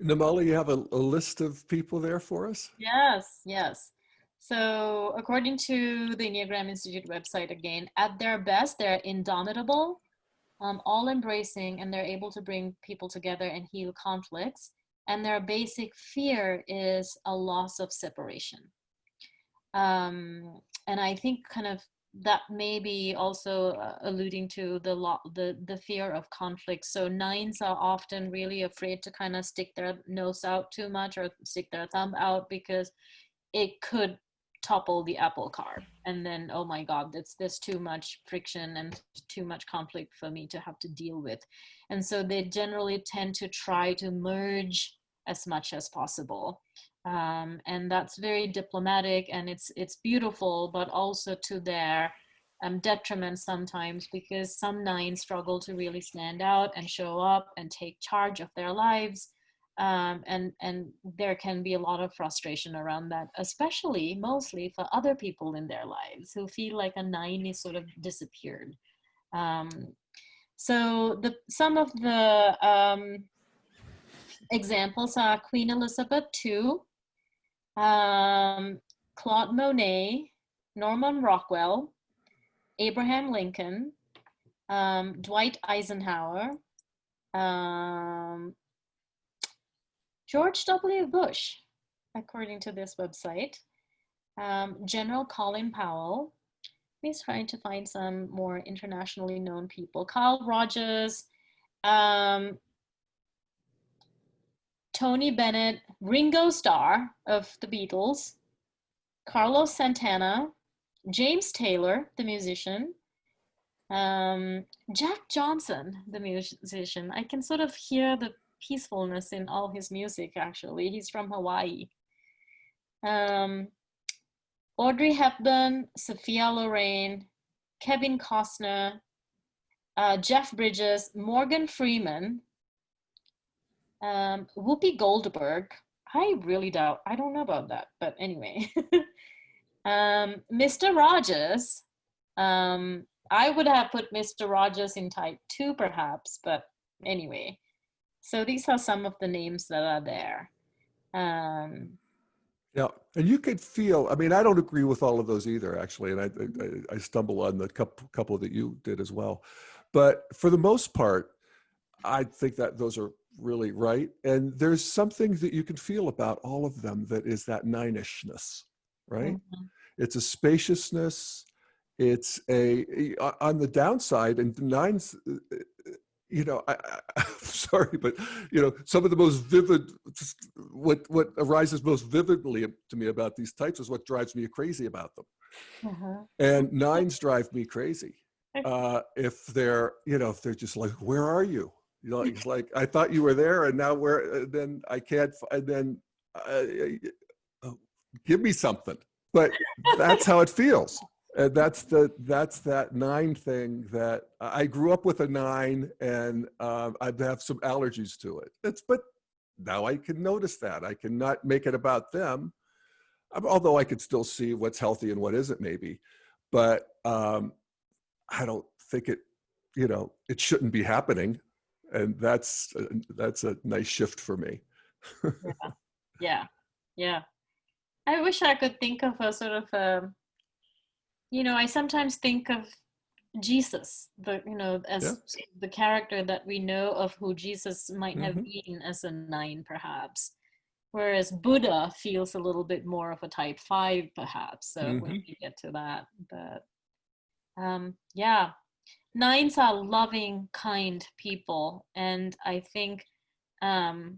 Namali, you have a list of people there for us?
Yes. So according to the Enneagram Institute website, again, at their best, they're indomitable, all embracing, and they're able to bring people together and heal conflicts. And their basic fear is a loss of separation. And I think kind of that may be also alluding to the fear of conflict. So 9s are often really afraid to kind of stick their nose out too much or stick their thumb out, because it could topple the apple cart, and then, oh my God, there's too much friction and too much conflict for me to have to deal with. And so they generally tend to try to merge as much as possible. And that's very diplomatic, and it's beautiful, but also to their detriment sometimes, because some 9s struggle to really stand out and show up and take charge of their lives. and there can be a lot of frustration around that, especially mostly for other people in their lives who feel like a 9 is sort of disappeared. So some of the examples are Queen Elizabeth II, Claude Monet, Norman Rockwell, Abraham Lincoln, Dwight Eisenhower, George W. Bush, according to this website, General Colin Powell. He's trying to find some more internationally known people. Carl Rogers, Tony Bennett, Ringo Starr of the Beatles, Carlos Santana, James Taylor, the musician, Jack Johnson, the musician. I can sort of hear the peacefulness in all his music, actually. He's from Hawaii. Audrey Hepburn, Sophia Loren, Kevin Costner, Jeff Bridges, Morgan Freeman, Whoopi Goldberg. I really doubt, I don't know about that, but anyway. Mr. Rogers. I would have put Mr. Rogers in type 2 perhaps, but anyway. So these are some of the names that are there.
Yeah, and you could feel, I mean, I don't agree with all of those either, actually, and I stumble on the couple that you did as well. But for the most part, I think that those are really right. And there's something that you can feel about all of them that is that 9-ishness, right?
Mm-hmm.
It's a spaciousness. It's on the downside, and 9s, you know, I'm sorry, but, you know, some of the most vivid, what arises most vividly to me about these types is what drives me crazy about them.
Uh-huh.
And 9s drive me crazy. If they're, you know, if they're just like, where are you? You know, it's like, I thought you were there and now then I can't, and then give me something. But that's how it feels. And that's that 9 thing that I grew up with a 9, and I have some allergies to it. But now I can notice that. I cannot make it about them, although I could still see what's healthy and what isn't maybe. But I don't think it, you know, it shouldn't be happening. And that's a nice shift for me.
Yeah. I wish I could think of a sort of you know, I sometimes think of Jesus, as the character that we know of who Jesus might have been as a 9, perhaps. Whereas Buddha feels a little bit more of a type 5, perhaps. So when we get to that, but yeah, 9s are loving, kind people, and I think the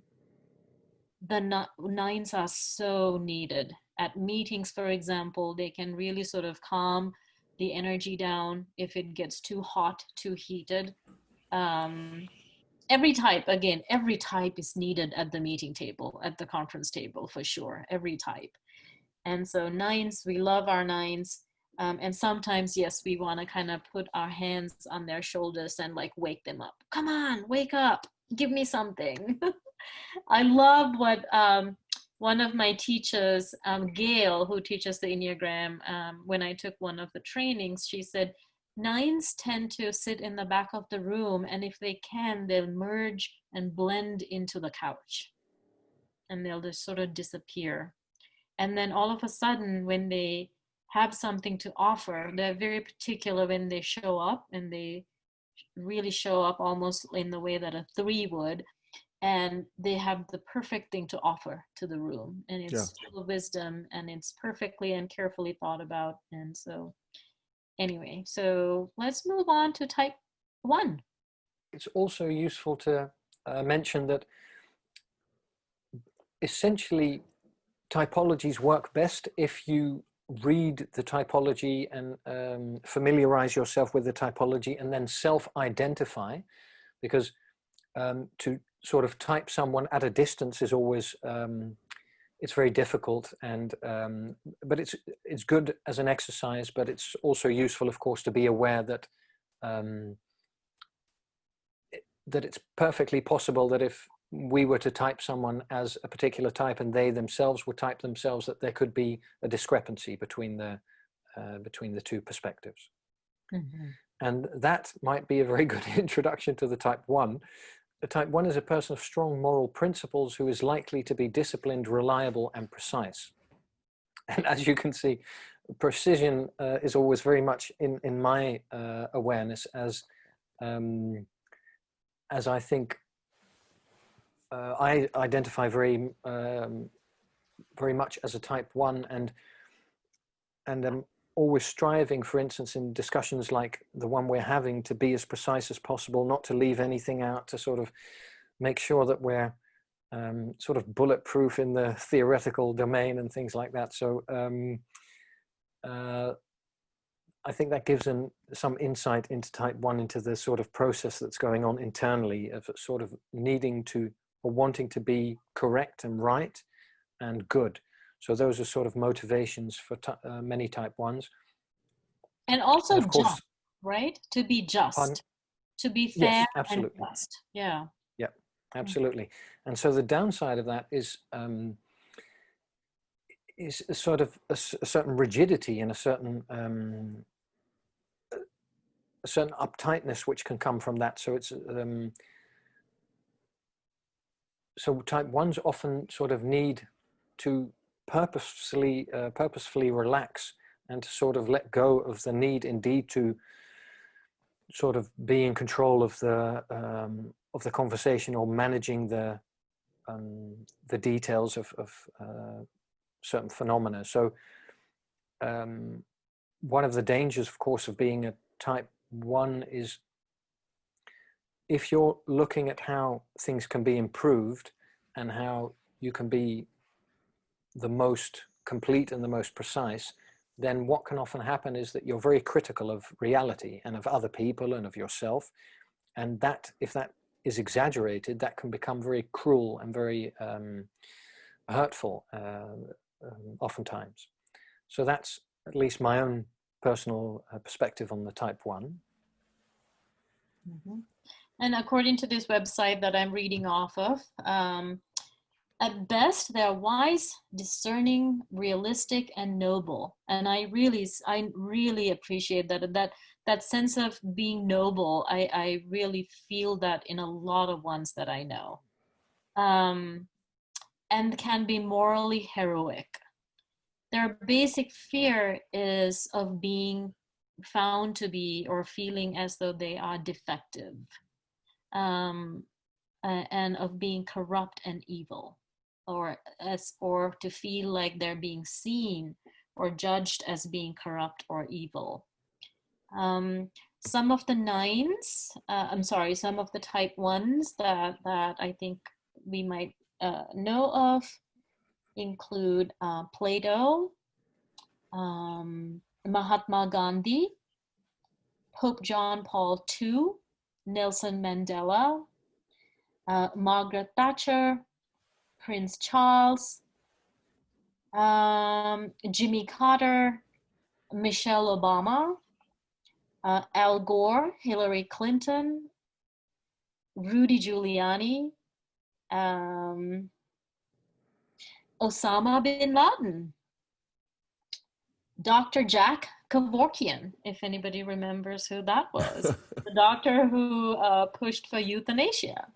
9s are so needed at meetings. For example, they can really sort of calm the energy down if it gets too hot, too heated. Every type is needed at the meeting table, at the conference table, for sure, every type. And so 9s, we love our 9s. And sometimes, yes, we want to kind of put our hands on their shoulders and like wake them up. Come on, wake up, give me something. I love what one of my teachers, Gail, who teaches the Enneagram, when I took one of the trainings, she said, 9s tend to sit in the back of the room, and if they can, they'll merge and blend into the couch. And they'll just sort of disappear. And then all of a sudden, when they have something to offer, they're very particular when they show up, and they really show up almost in the way that a 3 would. And they have the perfect thing to offer to the room, and it's full of wisdom, and it's perfectly and carefully thought about. And so anyway, so let's move on to type 1.
It's also useful to mention that essentially typologies work best if you read the typology and familiarize yourself with the typology and then self-identify, because to sort of type someone at a distance is always it's very difficult, and but it's good as an exercise, but it's also useful, of course, to be aware that that it's perfectly possible that if we were to type someone as a particular type and they themselves would type themselves, that there could be a discrepancy between the two perspectives.
Mm-hmm.
And that might be a very good introduction to the type 1. The type 1 is a person of strong moral principles who is likely to be disciplined, reliable, and precise. And as you can see, precision is always very much in my awareness as I think I identify very much as a type 1, and I'm always striving, for instance, in discussions like the one we're having, to be as precise as possible, not to leave anything out, to sort of make sure that we're sort of bulletproof in the theoretical domain and things like that. So I think that gives some insight into type 1, into the sort of process that's going on internally of sort of needing to or wanting to be correct and right and good. So those are sort of motivations for many type 1s.
And also
and of course,
just, right? To be just,
pardon?
to be fair.
Yes, absolutely.
And just. Yeah.
Yeah, absolutely. And so the downside of that is a sort of a certain rigidity and a certain uptightness which can come from that. So it's so type 1s often sort of need to purposefully relax and to sort of let go of the need indeed to sort of be in control of the conversation or managing the details of certain phenomena. So one of the dangers, of course, of being a type 1 is if you're looking at how things can be improved and how you can be the most complete and the most precise, then what can often happen is that you're very critical of reality and of other people and of yourself. And that, if that is exaggerated, that can become very cruel and very hurtful oftentimes. So that's at least my own personal perspective on the type 1.
Mm-hmm. And according to this website that I'm reading off of, at best, they're wise, discerning, realistic, and noble. And I really appreciate that sense of being noble. I really feel that in a lot of ones that I know, and can be morally heroic. Their basic fear is of being found to be or feeling as though they are defective. And of being corrupt and evil, or to feel like they're being seen or judged as being corrupt or evil. Some of the some of the type 1s that I think we might know of include Plato, Mahatma Gandhi, Pope John Paul II, Nelson Mandela, Margaret Thatcher, Prince Charles, Jimmy Carter, Michelle Obama, Al Gore, Hillary Clinton, Rudy Giuliani, Osama bin Laden, Dr. Jack Kevorkian, if anybody remembers who that was, the doctor who pushed for euthanasia.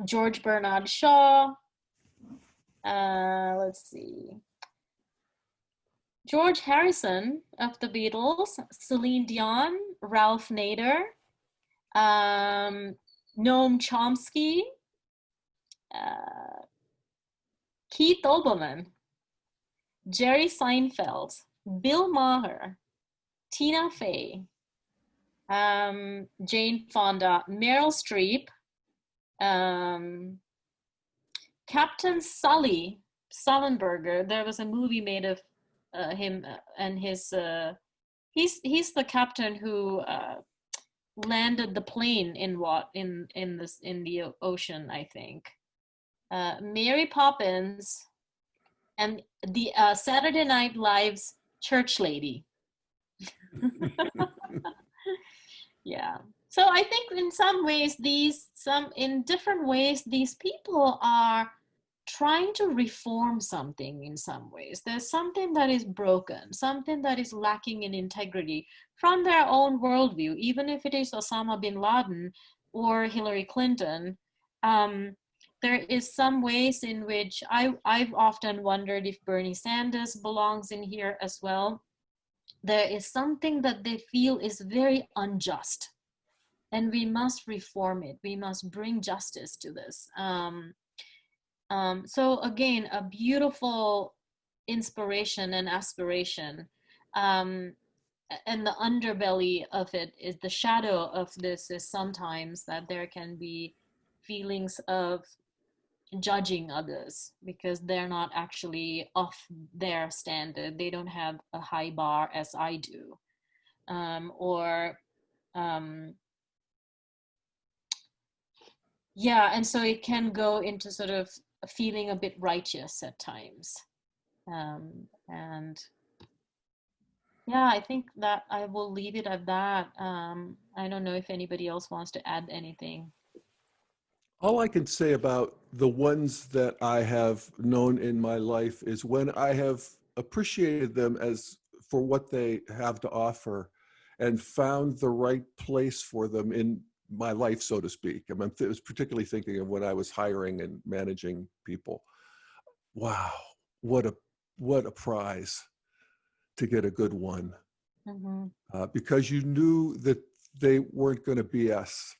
George Bernard Shaw. Let's see. George Harrison of the Beatles, Celine Dion, Ralph Nader, Noam Chomsky, Keith Olbermann, Jerry Seinfeld, Bill Maher, Tina Fey, Jane Fonda, Meryl Streep, Captain Sullenberger. There was a movie made of him and his. He's the captain who landed the plane in the ocean, I think. Mary Poppins, and the Saturday Night Live's church lady. Yeah. So I think in some ways, in different ways, these people are trying to reform something in some ways. There's something that is broken, something that is lacking in integrity from their own worldview, even if it is Osama bin Laden or Hillary Clinton. There is some ways in which I've often wondered if Bernie Sanders belongs in here as well. There is something that they feel is very unjust, and we must reform it. We must bring justice to this. So again, a beautiful inspiration and aspiration. And the underbelly of it is, the shadow of this is sometimes that there can be feelings of judging others because they're not actually of their standard. They don't have a high bar as I do. Or yeah, and so it can go into sort of feeling a bit righteous at times. And yeah, I think that I will leave it at that. I don't know if anybody else wants to add anything.
All I can say about the ones that I have known in my life is when I have appreciated them as for what they have to offer and found the right place for them in my life, so to speak. I was particularly thinking of when I was hiring and managing people. Wow, what a prize to get a good one.
Mm-hmm.
Because you knew that they weren't going to BS.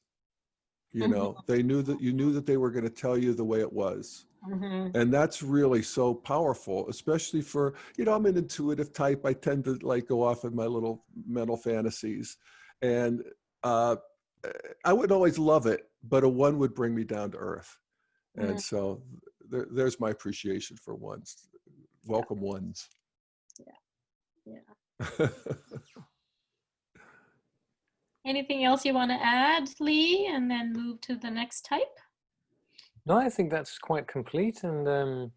You know, they knew that you knew that they were going to tell you the way it was.
Mm-hmm.
And that's really so powerful, especially for, I'm an intuitive type. I tend to like go off in my little mental fantasies. And I would always love it, but a one would bring me down to earth.
Mm-hmm.
And so there's my appreciation for ones. Welcome ones.
Yeah. Anything else you want to add, Lee, and then move to the next type?
No, I think that's quite complete. And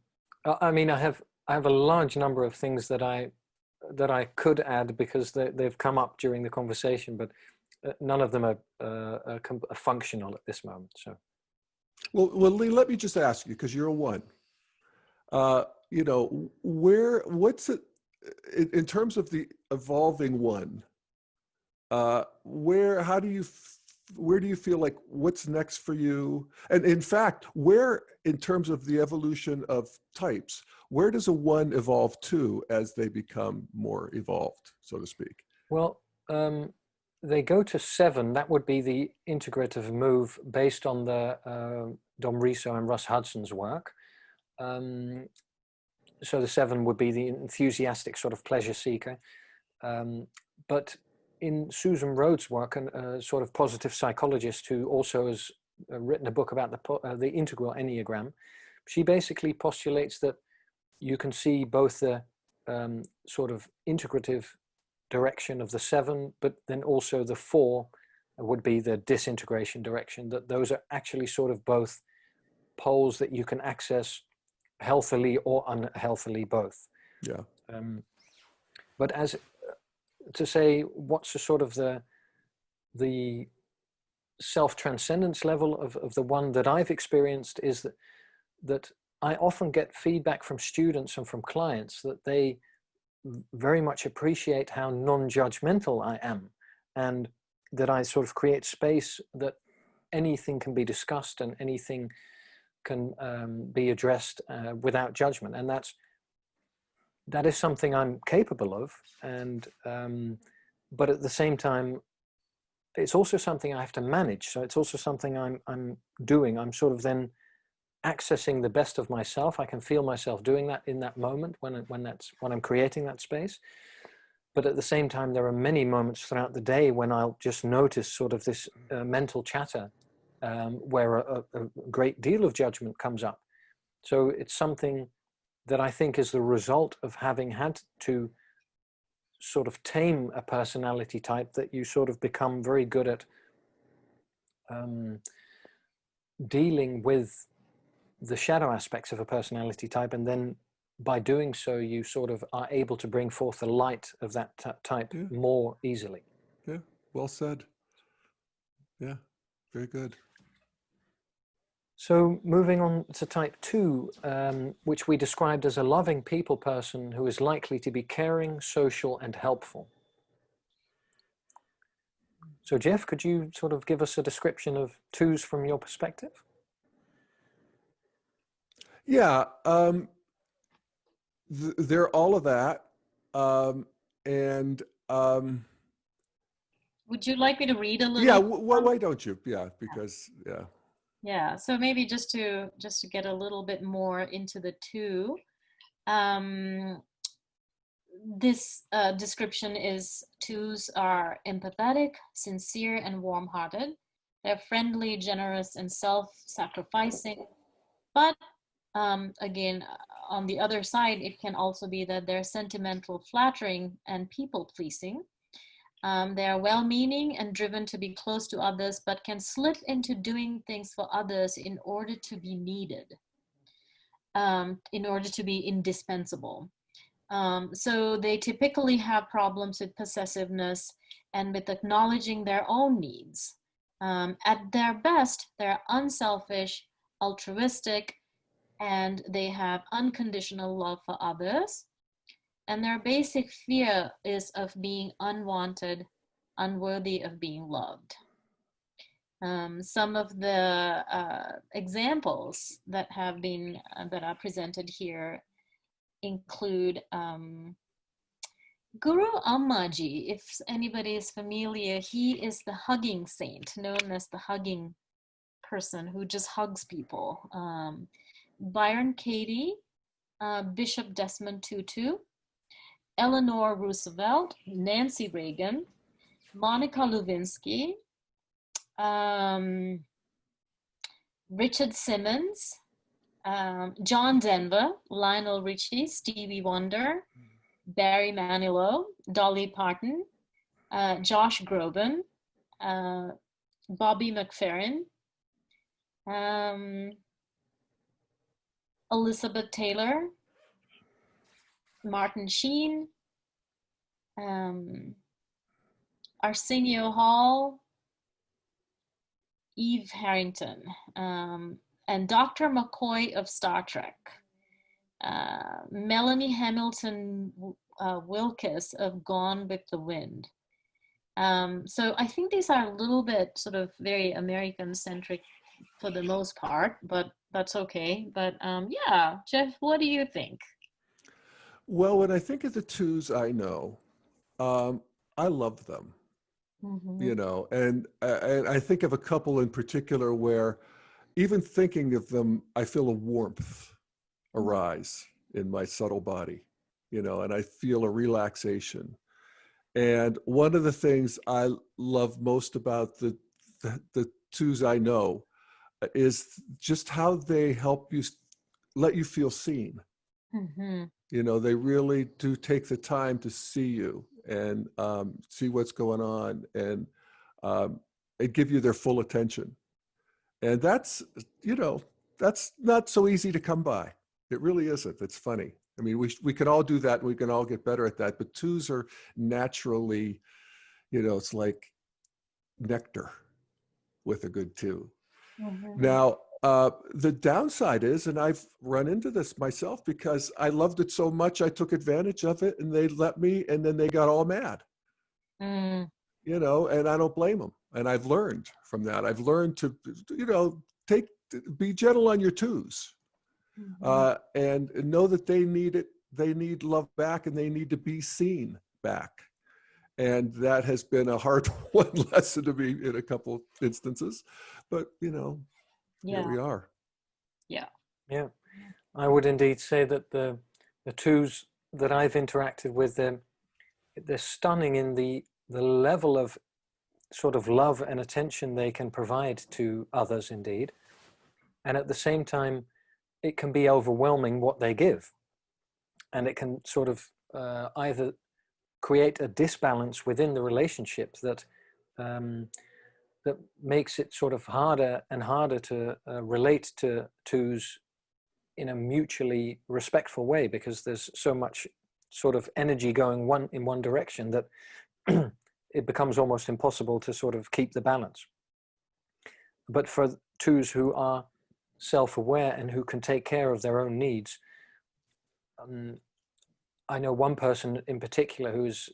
I mean, I have a large number of things that I could add because they've come up during the conversation, but none of them are functional at this moment. So,
well, Lee, let me just ask you, because you're a one. What's it in terms of the evolving one? Where do you feel like what's next for you? And in fact, where in terms of the evolution of types, where does a one evolve to as they become more evolved, so to speak?
well, they go to 7. That would be the integrative move based on the Dom Riso and Russ Hudson's work. So the 7 would be the enthusiastic sort of pleasure seeker. But in Susan Rhodes' work, a sort of positive psychologist who also has written a book about the integral Enneagram, she basically postulates that you can see both the sort of integrative direction of the 7, but then also the 4 would be the disintegration direction, that those are actually sort of both poles that you can access healthily or unhealthily both.
Yeah.
But as to say, what's the sort of the self-transcendence level of the one that I've experienced is that I often get feedback from students and from clients that they very much appreciate how non-judgmental I am, and that I sort of create space that anything can be discussed and anything can be addressed without judgment. And that is something I'm capable of, and but at the same time, it's also something I have to manage. So it's also something I'm doing. I'm sort of then accessing the best of myself. I can feel myself doing that in that moment when I'm creating that space. But at the same time, there are many moments throughout the day when I'll just notice sort of this mental chatter where a great deal of judgment comes up. So it's something that I think is the result of having had to sort of tame a personality type, that you sort of become very good at dealing with the shadow aspects of a personality type, and then by doing so you sort of are able to bring forth the light of that type more easily.
Yeah, well said. Yeah. Very good.
So moving on to type 2, which we described as a loving people person who is likely to be caring, social, and helpful. So Jeff, could you sort of give us a description of 2s from your perspective?
Yeah. They're all of that. And
Would you like me to read a little?
yeah, why don't you? Yeah, because yeah.
Yeah, so maybe just to get a little bit more into the 2. This description is 2s are empathetic, sincere, and warm-hearted. They're friendly, generous, and self-sacrificing. But again, on the other side, it can also be that they're sentimental, flattering, and people-pleasing. They are well-meaning and driven to be close to others, but can slip into doing things for others in order to be needed, in order to be indispensable. So they typically have problems with possessiveness and with acknowledging their own needs. At their best, they're unselfish, altruistic, and they have unconditional love for others. And their basic fear is of being unwanted, unworthy of being loved. Some of the examples that have been that are presented here include Guru Ammaji. If anybody is familiar, he is the hugging saint, known as the hugging person who just hugs people. Byron Katie, Bishop Desmond Tutu, Eleanor Roosevelt, Nancy Reagan, Monica Lewinsky, Richard Simmons, John Denver, Lionel Richie, Stevie Wonder, Barry Manilow, Dolly Parton, Josh Groban, Bobby McFerrin, Elizabeth Taylor, Martin Sheen, Arsenio Hall, Eve Harrington, and Dr. McCoy of Star Trek, Melanie Hamilton Wilkes of Gone with the Wind. So I think these are a little bit sort of very American-centric for the most part, but that's okay. But yeah, Jeff, what do you think?
Well, when I think of the 2s I know, I love them.
Mm-hmm.
You know, and I think of a couple in particular where even thinking of them, I feel a warmth arise in my subtle body, you know, and I feel a relaxation. And one of the things I love most about the 2s I know is just how they help you, let you feel seen.
Mm-hmm.
You know, they really do take the time to see you and see what's going on and give you their full attention. And that's, you know, that's not so easy to come by. It really isn't. It's funny. I mean, we can all do that and we can all get better at that, but 2s are naturally, you know, it's like nectar with a good 2.
Mm-hmm.
Now, the downside is, and I've run into this myself because I loved it so much, I took advantage of it and they let me, and then they got all mad, you know, and I don't blame them. And I've learned from that. I've learned to, you know, be gentle on your 2s and know that they need it. They need love back and they need to be seen back. And that has been a hard one lesson to me in a couple instances, but you know, here we are.
Yeah.
Yeah, I would indeed say that the 2s that I've interacted with, they're stunning in the level of sort of love and attention they can provide to others indeed. And at the same time, it can be overwhelming what they give. And it can sort of either create a disbalance within the relationship that that makes it sort of harder and harder to relate to 2s in a mutually respectful way, because there's so much sort of energy going in one direction that it becomes almost impossible to sort of keep the balance. but for twos who are self-aware and who can take care of their own needs. I know one person in particular who is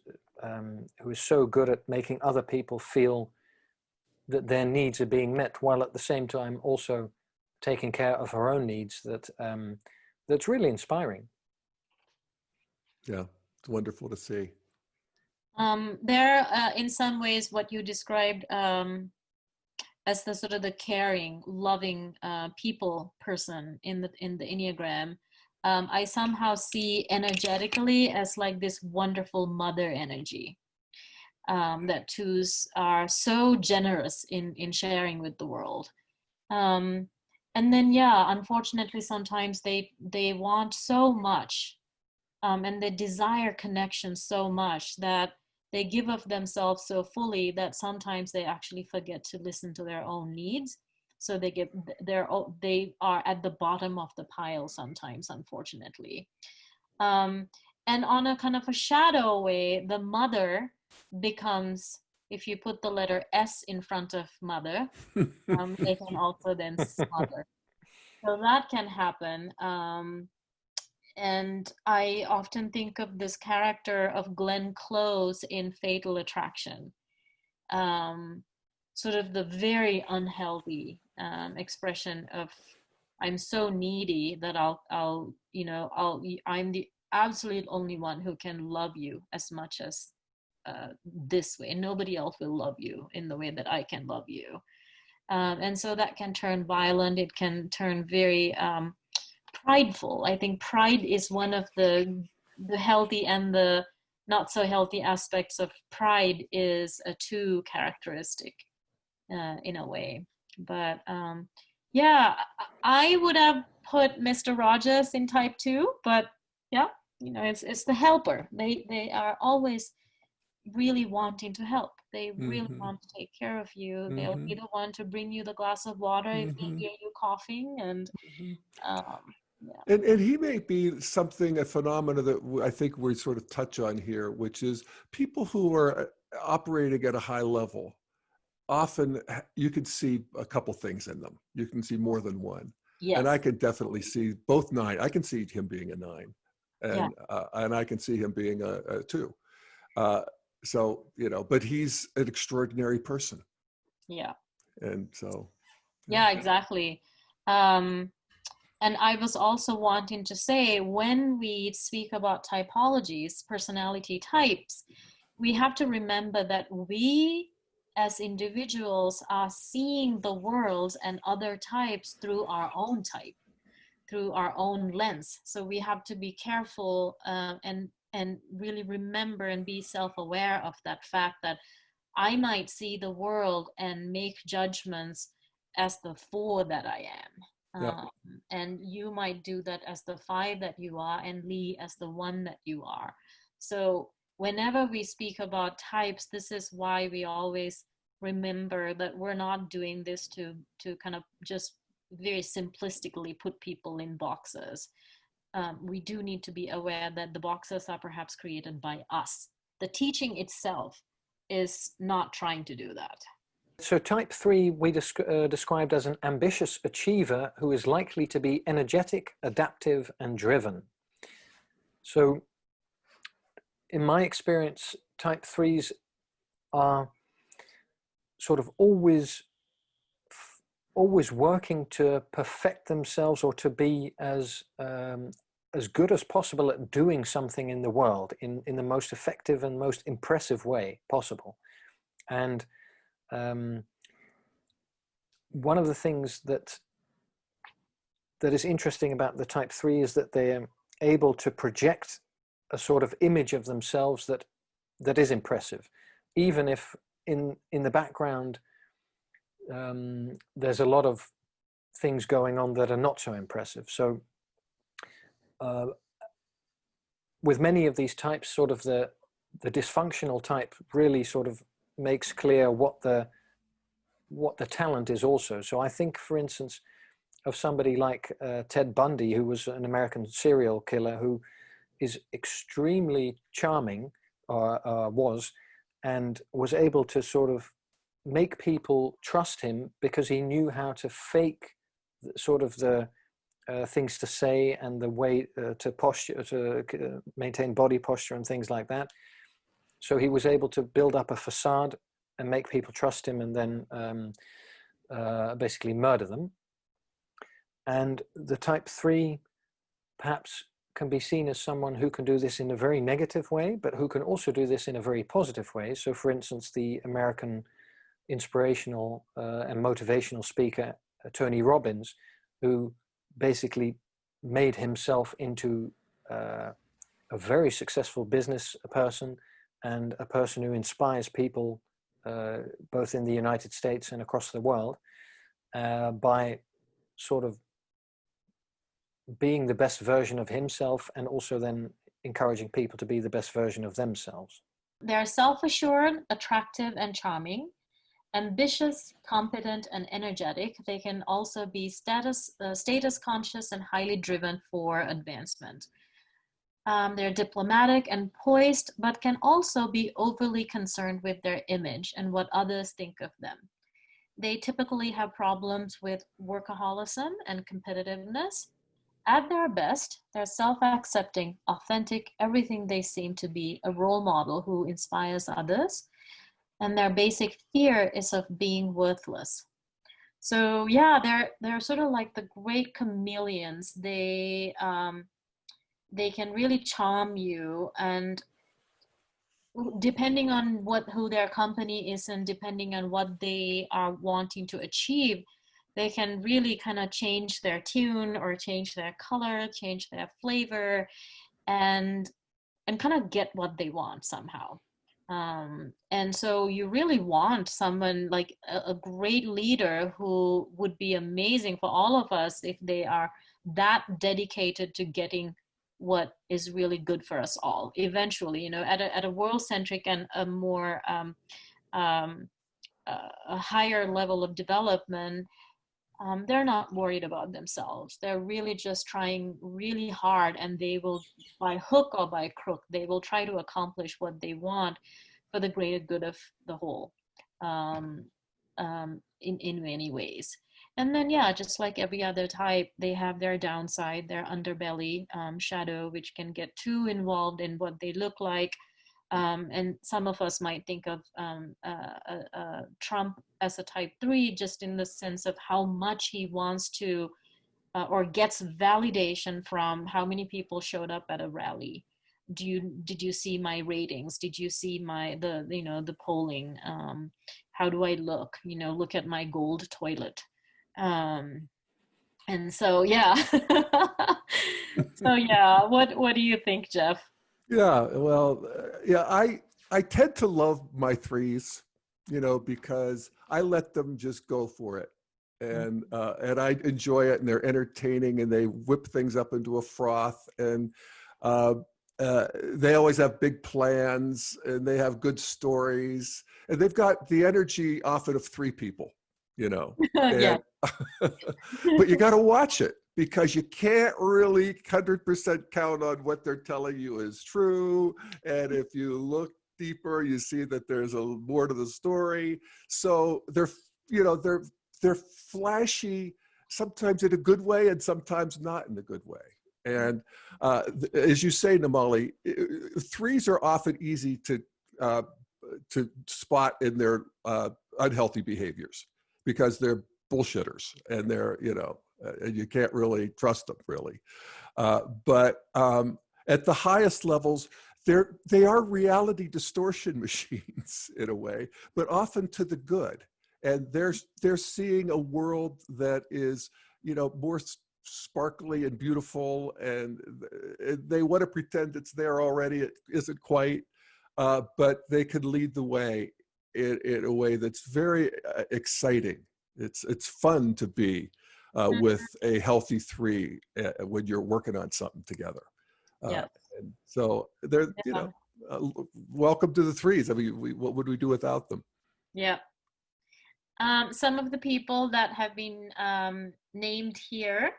so good at making other people feel that their needs are being met, while at the same time also taking care of her own needs. That's really inspiring.
Yeah, it's wonderful to see.
They're in some ways what you described as the sort of the caring, loving people person in the Enneagram. I somehow see energetically as like this wonderful mother energy. That twos are so generous in sharing with the world. And then, yeah, unfortunately, sometimes they want so much, and they desire connection so much that they give of themselves so fully that sometimes they actually forget to listen to their own needs. So they are at the bottom of the pile sometimes, unfortunately. And on a kind of a shadow way, the mother becomes, if you put the letter S in front of mother, they can also then smother. So that can happen. And I often think of this character of Glenn Close in Fatal Attraction, sort of the very unhealthy expression of I'm so needy that I'm the absolute only one who can love you as much as this way. Nobody else will love you in the way that I can love you. And so that can turn violent. It can turn very prideful. I think pride is one of the healthy and the not so healthy aspects of pride is a two characteristic in a way. But yeah, I would have put Mr. Rogers in type 2, but yeah, it's the helper. They are always really wanting to help. They really want to take care of you. They'll be the one to bring you the glass of water if they hear you coughing. And yeah.
And he may be something, a phenomena that I think we sort of touch on here, which is people who are operating at a high level. Often you can see a couple things in them. You can see more than one.
Yes.
And I can definitely see both 9. I can see him being a 9, and I can see him being a 2. So, but he's an extraordinary person.
Yeah.
And so.
Yeah, exactly. And I was also wanting to say, when we speak about typologies, personality types, we have to remember that we as individuals are seeing the world and other types through our own type, through our own lens. So we have to be careful and really remember and be self-aware of that fact that I might see the world and make judgments as the 4 that I am.
Yep.
And you might do that as the 5 that you are, and Lee as the 1 that you are. So whenever we speak about types, this is why we always remember that we're not doing this to kind of just very simplistically put people in boxes. We do need to be aware that the boxes are perhaps created by us. The teaching itself is not trying to do that.
So type 3 we described as an ambitious achiever who is likely to be energetic, adaptive, and driven. So in my experience, type 3s are sort of always working to perfect themselves or to be as good as possible at doing something in the world in the most effective and most impressive way possible. And one of the things that is interesting about the type 3 is that they are able to project a sort of image of themselves that is impressive, even if in the background there's a lot of things going on that are not so impressive. So with many of these types, sort of the dysfunctional type really sort of makes clear what the talent is also. So I think, for instance, of somebody like Ted Bundy, who was an American serial killer, who is extremely charming, was, and was able to sort of make people trust him because he knew how to fake sort of the things to say and the way to posture, to maintain body posture and things like that. So he was able to build up a facade and make people trust him, and then basically murder them. And the type 3 perhaps can be seen as someone who can do this in a very negative way, but who can also do this in a very positive way. So for instance, the American inspirational and motivational speaker, Tony Robbins, who basically made himself into a very successful business person and a person who inspires people both in the United States and across the world by sort of being the best version of himself and also then encouraging people to be the best version of themselves.
They're self-assured, attractive, and charming. Ambitious, competent, and energetic. They can also be status conscious and highly driven for advancement. They're diplomatic and poised, but can also be overly concerned with their image and what others think of them. They typically have problems with workaholism and competitiveness. At their best, they're self-accepting, authentic, everything they seem to be, a role model who inspires others. And their basic fear is of being worthless. So yeah, they're sort of like the great chameleons. They can really charm you, and depending on who their company is and depending on what they are wanting to achieve, they can really kind of change their tune or change their color, change their flavor, and kind of get what they want somehow. And so you really want someone like a great leader who would be amazing for all of us if they are that dedicated to getting what is really good for us all eventually, at a world-centric and a more a higher level of development. They're not worried about themselves. They're really just trying really hard, and they will, by hook or by crook, they will try to accomplish what they want for the greater good of the whole, in many ways. And then, yeah, just like every other type, they have their downside, their underbelly, shadow, which can get too involved in what they look like. And some of us might think of Trump as a type 3, just in the sense of how much he wants to or gets validation from how many people showed up at a rally. Did you see my ratings? Did you see the polling? How do I look? Look at my gold toilet. And so yeah. So yeah, what do you think, Jeff?
Yeah, well, yeah, I tend to love my 3s, because I let them just go for it, and I enjoy it, and they're entertaining, and they whip things up into a froth, and they always have big plans, and they have good stories, and they've got the energy often of 3 people,
Yeah.
But you got to watch it, because you can't really 100% count on what they're telling you is true. And if you look deeper, you see that there's more to the story. So they're flashy, sometimes in a good way and sometimes not in a good way. And as you say, Namali, 3s are often easy to spot in their unhealthy behaviors, because they're bullshitters, and they're, and you can't really trust them, really. But at the highest levels, they are reality distortion machines in a way, but often to the good. And they're seeing a world that is, more sparkly and beautiful, and they want to pretend it's there already. It isn't quite, but they could lead the way in a way that's very exciting. It's fun to be with a healthy 3 when you're working on something together.
Yeah.
And so they're, welcome to the 3s. I mean, what would we do without them?
Yeah. Some of the people that have been named here,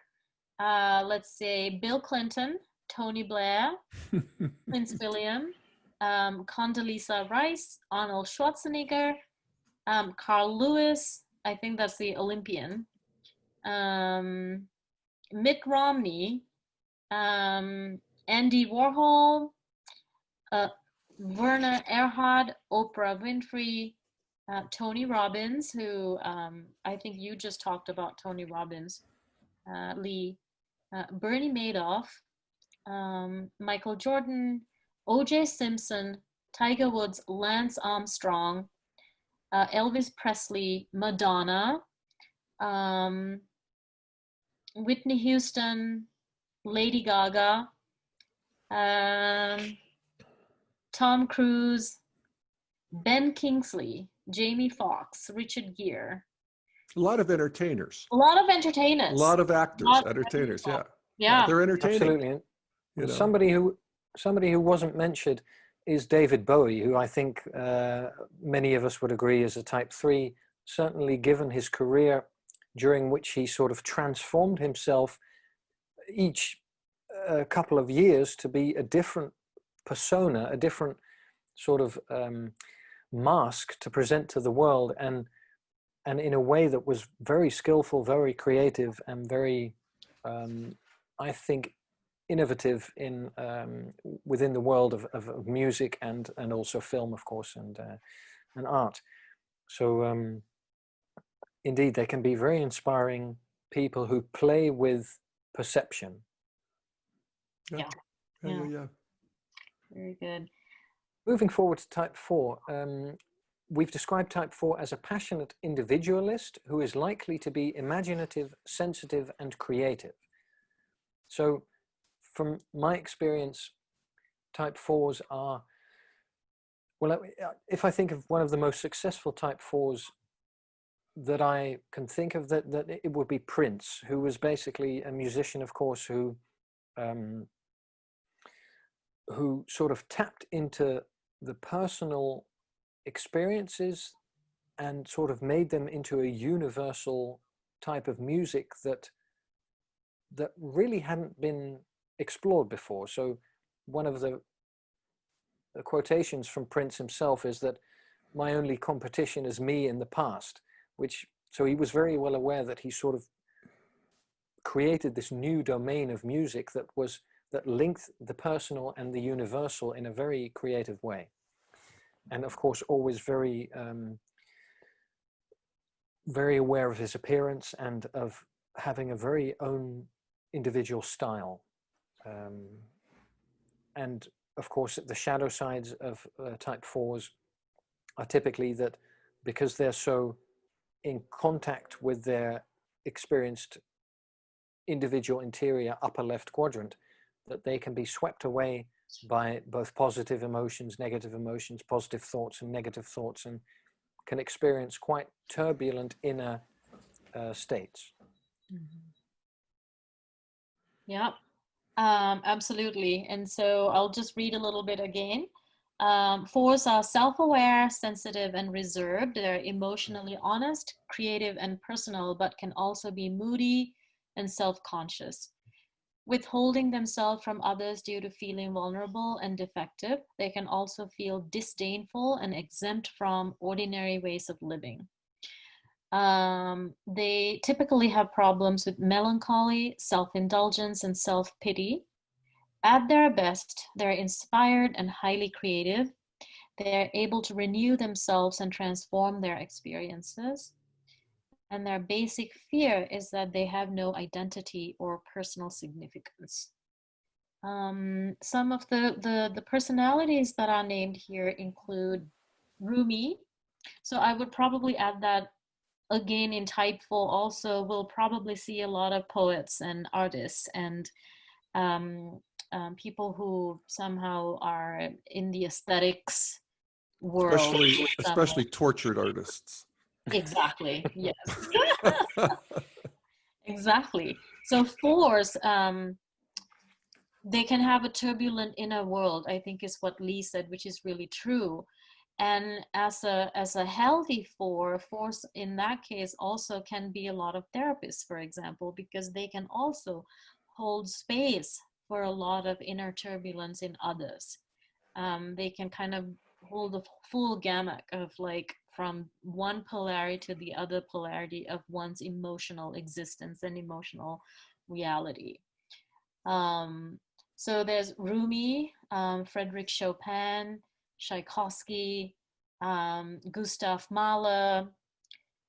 let's say Bill Clinton, Tony Blair, Prince William, Condoleezza Rice, Arnold Schwarzenegger, Carl Lewis, I think that's the Olympian. Mitt Romney, Andy Warhol, Werner Erhard, Oprah Winfrey, Tony Robbins, who I think you just talked about Tony Robbins, Lee, Bernie Madoff, Michael Jordan, O.J. Simpson, Tiger Woods, Lance Armstrong, Elvis Presley, Madonna, Whitney Houston, Lady Gaga, Tom Cruise, Ben Kingsley, Jamie Foxx, Richard Gere.
A lot of entertainers.
A lot of entertainers.
A lot of actors, entertainers. Yeah.
Yeah.
They're entertaining.
Absolutely.
You know?
Somebody who wasn't mentioned is David Bowie, who I think many of us would agree is a type 3, certainly given his career during which he sort of transformed himself each couple of years to be a different persona, a different sort of mask to present to the world, and in a way that was very skillful, very creative, and very, I think, innovative in within the world of music and also film, of course, and art. So indeed, they can be very inspiring people who play with perception.
Yeah. Very good.
Moving forward to type 4, we've described type 4 as a passionate individualist who is likely to be imaginative, sensitive, and creative. So from my experience, type 4s are, well, if I think of one of the most successful type 4s that I can think of, that it would be Prince, who was basically a musician, of course, who sort of tapped into the personal experiences and sort of made them into a universal type of music that really hadn't been explored before. So one of the quotations from Prince himself is that my only competition is me in the past, so he was very well aware that he sort of created this new domain of music that linked the personal and the universal in a very creative way. And of course, always very, very aware of his appearance and of having a very own individual style. And of course, the shadow sides of type 4s are typically that because they're so in contact with their experienced individual interior upper left quadrant, that they can be swept away by both positive emotions, negative emotions, positive thoughts and negative thoughts, and can experience quite turbulent inner states.
Mm-hmm. Yeah, absolutely. And so I'll just read a little bit again. 4s are self-aware, sensitive, and reserved. They're emotionally honest, creative, and personal, but can also be moody and self-conscious. Withholding themselves from others due to feeling vulnerable and defective. They can also feel disdainful and exempt from ordinary ways of living. They typically have problems with melancholy, self-indulgence, and self-pity. At their best, they're inspired and highly creative. They're able to renew themselves and transform their experiences. And their basic fear is that they have no identity or personal significance. Some of the personalities that are named here include Rumi. So I would probably add that again in type 4 also. We'll probably see a lot of poets and artists and people who somehow are in the aesthetics world.
Especially tortured artists.
Exactly, yes. Exactly. So 4s, they can have a turbulent inner world, I think is what Lee said, which is really true. And as a healthy 4s in that case also can be a lot of therapists, for example, because they can also hold space for a lot of inner turbulence in others. They can kind of hold the full gamut of like from one polarity to the other polarity of one's emotional existence and emotional reality. So there's Rumi, Frederick Chopin, Tchaikovsky, Gustav Mahler,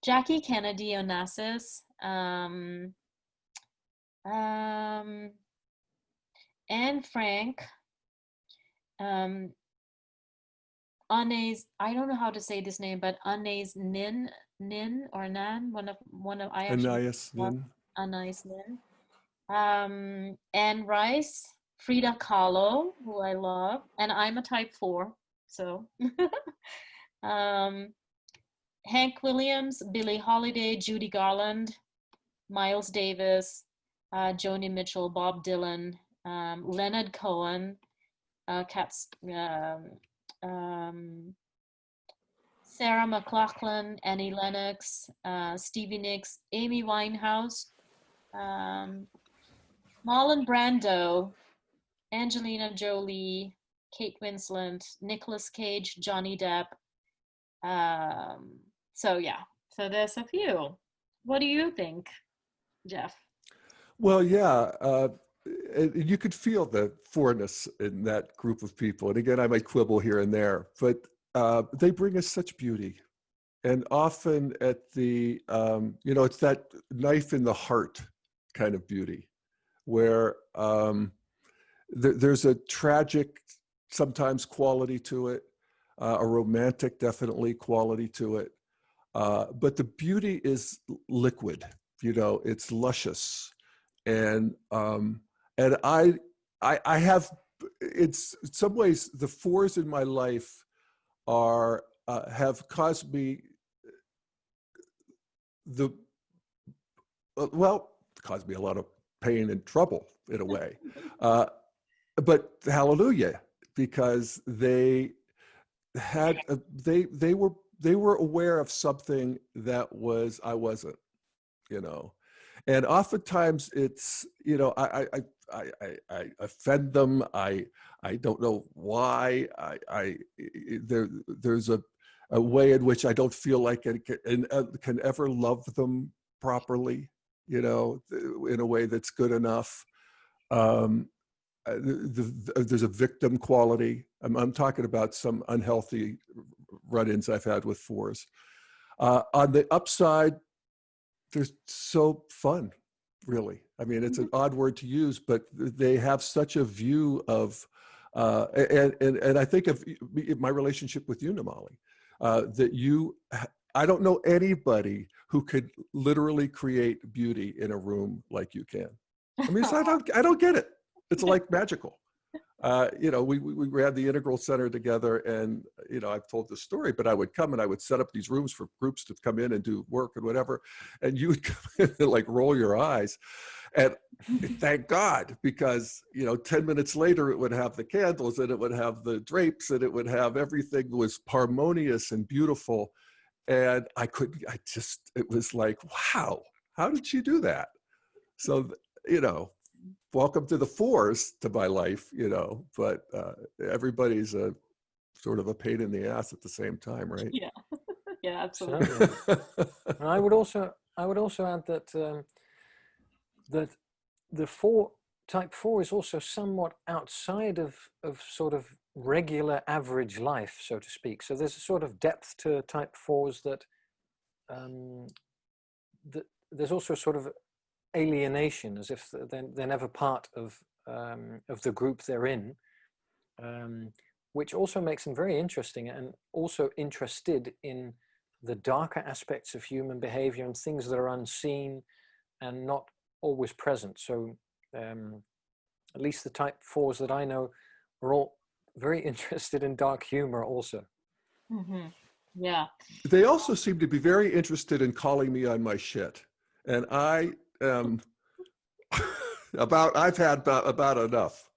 Jackie Kennedy Onassis, Anne Frank, Anais, I don't know how to say this name, but Anais Nin or Nan, one of I actually
Anais Nin.
Anais Nin. Anne Rice, Frida Kahlo, who I love, and I'm a type 4, so Hank Williams, Billie Holiday, Judy Garland, Miles Davis, Joni Mitchell, Bob Dylan, Leonard Cohen, Sarah McLachlan, Annie Lennox, Stevie Nicks, Amy Winehouse, Marlon Brando, Angelina Jolie, Kate Winslet, Nicolas Cage, Johnny Depp. So yeah, so there's a few. What do you think, Jeff?
Well, yeah, you could feel the fourness in that group of people. And again, I might quibble here and there, but they bring us such beauty. And often at the, it's that knife in the heart kind of beauty, where there's a tragic, sometimes quality to it, a romantic, definitely quality to it. But the beauty is liquid, it's luscious. And I have, it's in some ways, the 4s in my life have caused me caused me a lot of pain and trouble in a way. But hallelujah, because they had, they were aware of something that I wasn't, and oftentimes it's, I offend them. I don't know why. There's a way in which I don't feel like I can ever love them properly, in a way that's good enough. There's a victim quality. I'm talking about some unhealthy run-ins I've had with 4s. On the upside, they're so fun, really. I mean, it's an odd word to use, but they have such a view of, and I think of my relationship with you, Namali, I don't know anybody who could literally create beauty in a room like you can. I mean, I don't get it. It's like magical. We had the Integral Center together, and I've told this story, but I would come and I would set up these rooms for groups to come in and do work and whatever, and you would come in and like roll your eyes, and thank God, because 10 minutes later it would have the candles and it would have the drapes and it would have everything was harmonious and beautiful, and it was like, wow, how did she do that? So welcome to the 4s to my life, but everybody's a sort of a pain in the ass at the same time, right?
Yeah, yeah, absolutely.
And I would also add that that the type 4 is also somewhat outside of sort of regular average life, so to speak. So there's a sort of depth to type 4s that there's also sort of alienation, as if they're never part of the group they're in, which also makes them very interesting and also interested in the darker aspects of human behavior and things that are unseen and not always present. So at least the type 4s that I know are all very interested in dark humor also.
Mm-hmm. Yeah.
They also seem to be very interested in calling me on my shit. And I am I've had about enough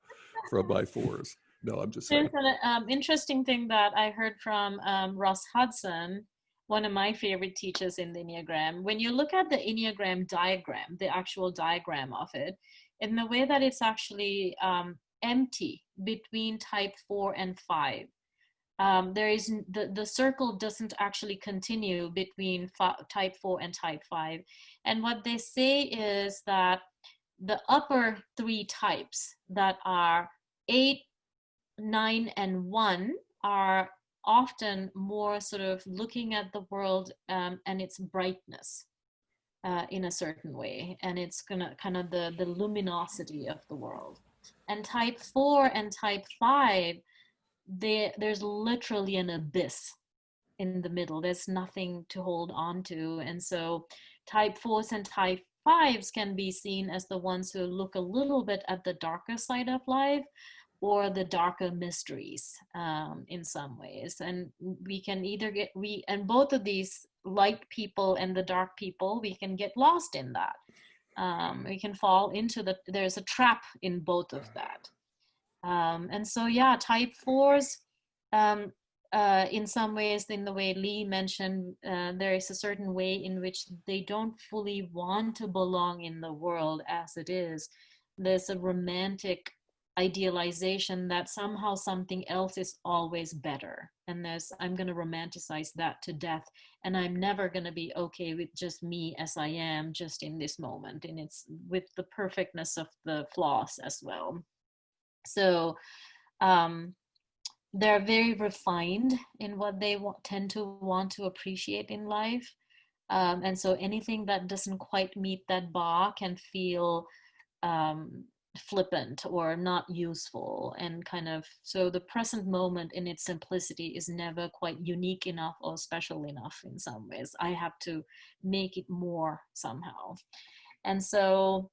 from my 4s. No, I'm just saying.
There's an interesting thing that I heard from Ross Hudson, one of my favorite teachers in the Enneagram. When you look at the Enneagram diagram, the actual diagram of it, in the way that it's actually empty between type 4 and 5. there is the circle doesn't actually continue between type 4 and type 5. And what they say is that the upper three types, that are 8, 9, and 1, are often more sort of looking at the world and its brightness in a certain way, and it's gonna kind of the luminosity of the world. And type 4 and type 5, there's literally an abyss in the middle. There's nothing to hold on to. And so type 4s and type 5s can be seen as the ones who look a little bit at the darker side of life, or the darker mysteries in some ways. And we can either and both of these light people and the dark people, we can get lost in that. We can fall into there's a trap in both of that. And so, yeah, type 4s, in some ways, in the way Lee mentioned, there is a certain way in which they don't fully want to belong in the world as it is. There's a romantic idealization that somehow something else is always better. And I'm going to romanticize that to death. And I'm never going to be okay with just me as I am, just in this moment. And it's with the perfectness of the flaws as well. So they're very refined in what they tend to want to appreciate in life. And so anything that doesn't quite meet that bar can feel flippant or not useful, and kind of, so the present moment in its simplicity is never quite unique enough or special enough. In some ways, I have to make it more somehow. And so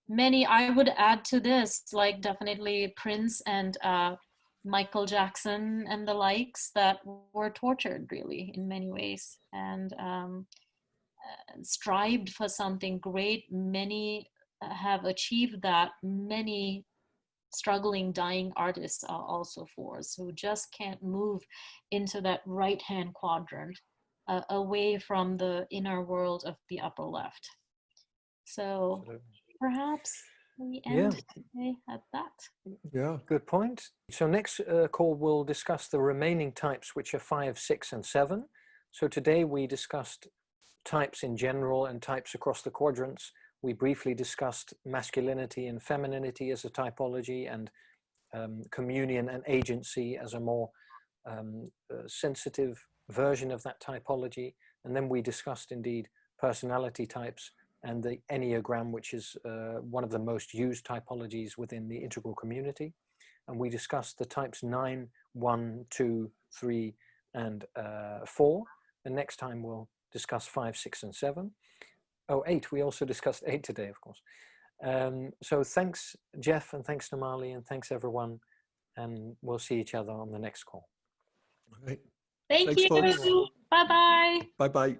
many, I would add to this, like definitely Prince and Michael Jackson and the likes, that were tortured really in many ways, and strived for something great. Many have achieved that. Many struggling, dying artists are also 4s who just can't move into that right-hand quadrant, away from the inner world of the upper left. So absolutely. Perhaps we end today at that.
Yeah,
good point. So next call we'll discuss the remaining types, which are 5, 6, and 7. So today we discussed types in general and types across the quadrants. We briefly discussed masculinity and femininity as a typology, and communion and agency as a more sensitive version of that typology. And then we discussed indeed personality types and the Enneagram, which is one of the most used typologies within the integral community. And we discussed the types 9, 1, 2, 3, and 4. And next time we'll discuss 5, 6, and 7. Oh, 8. We also discussed 8 today, of course. So thanks, Jeff, and thanks, Namali, and thanks, everyone. And we'll see each other on the next call.
all right.
Thank
Thanks,
you.
folks.
Bye-bye.
Bye-bye.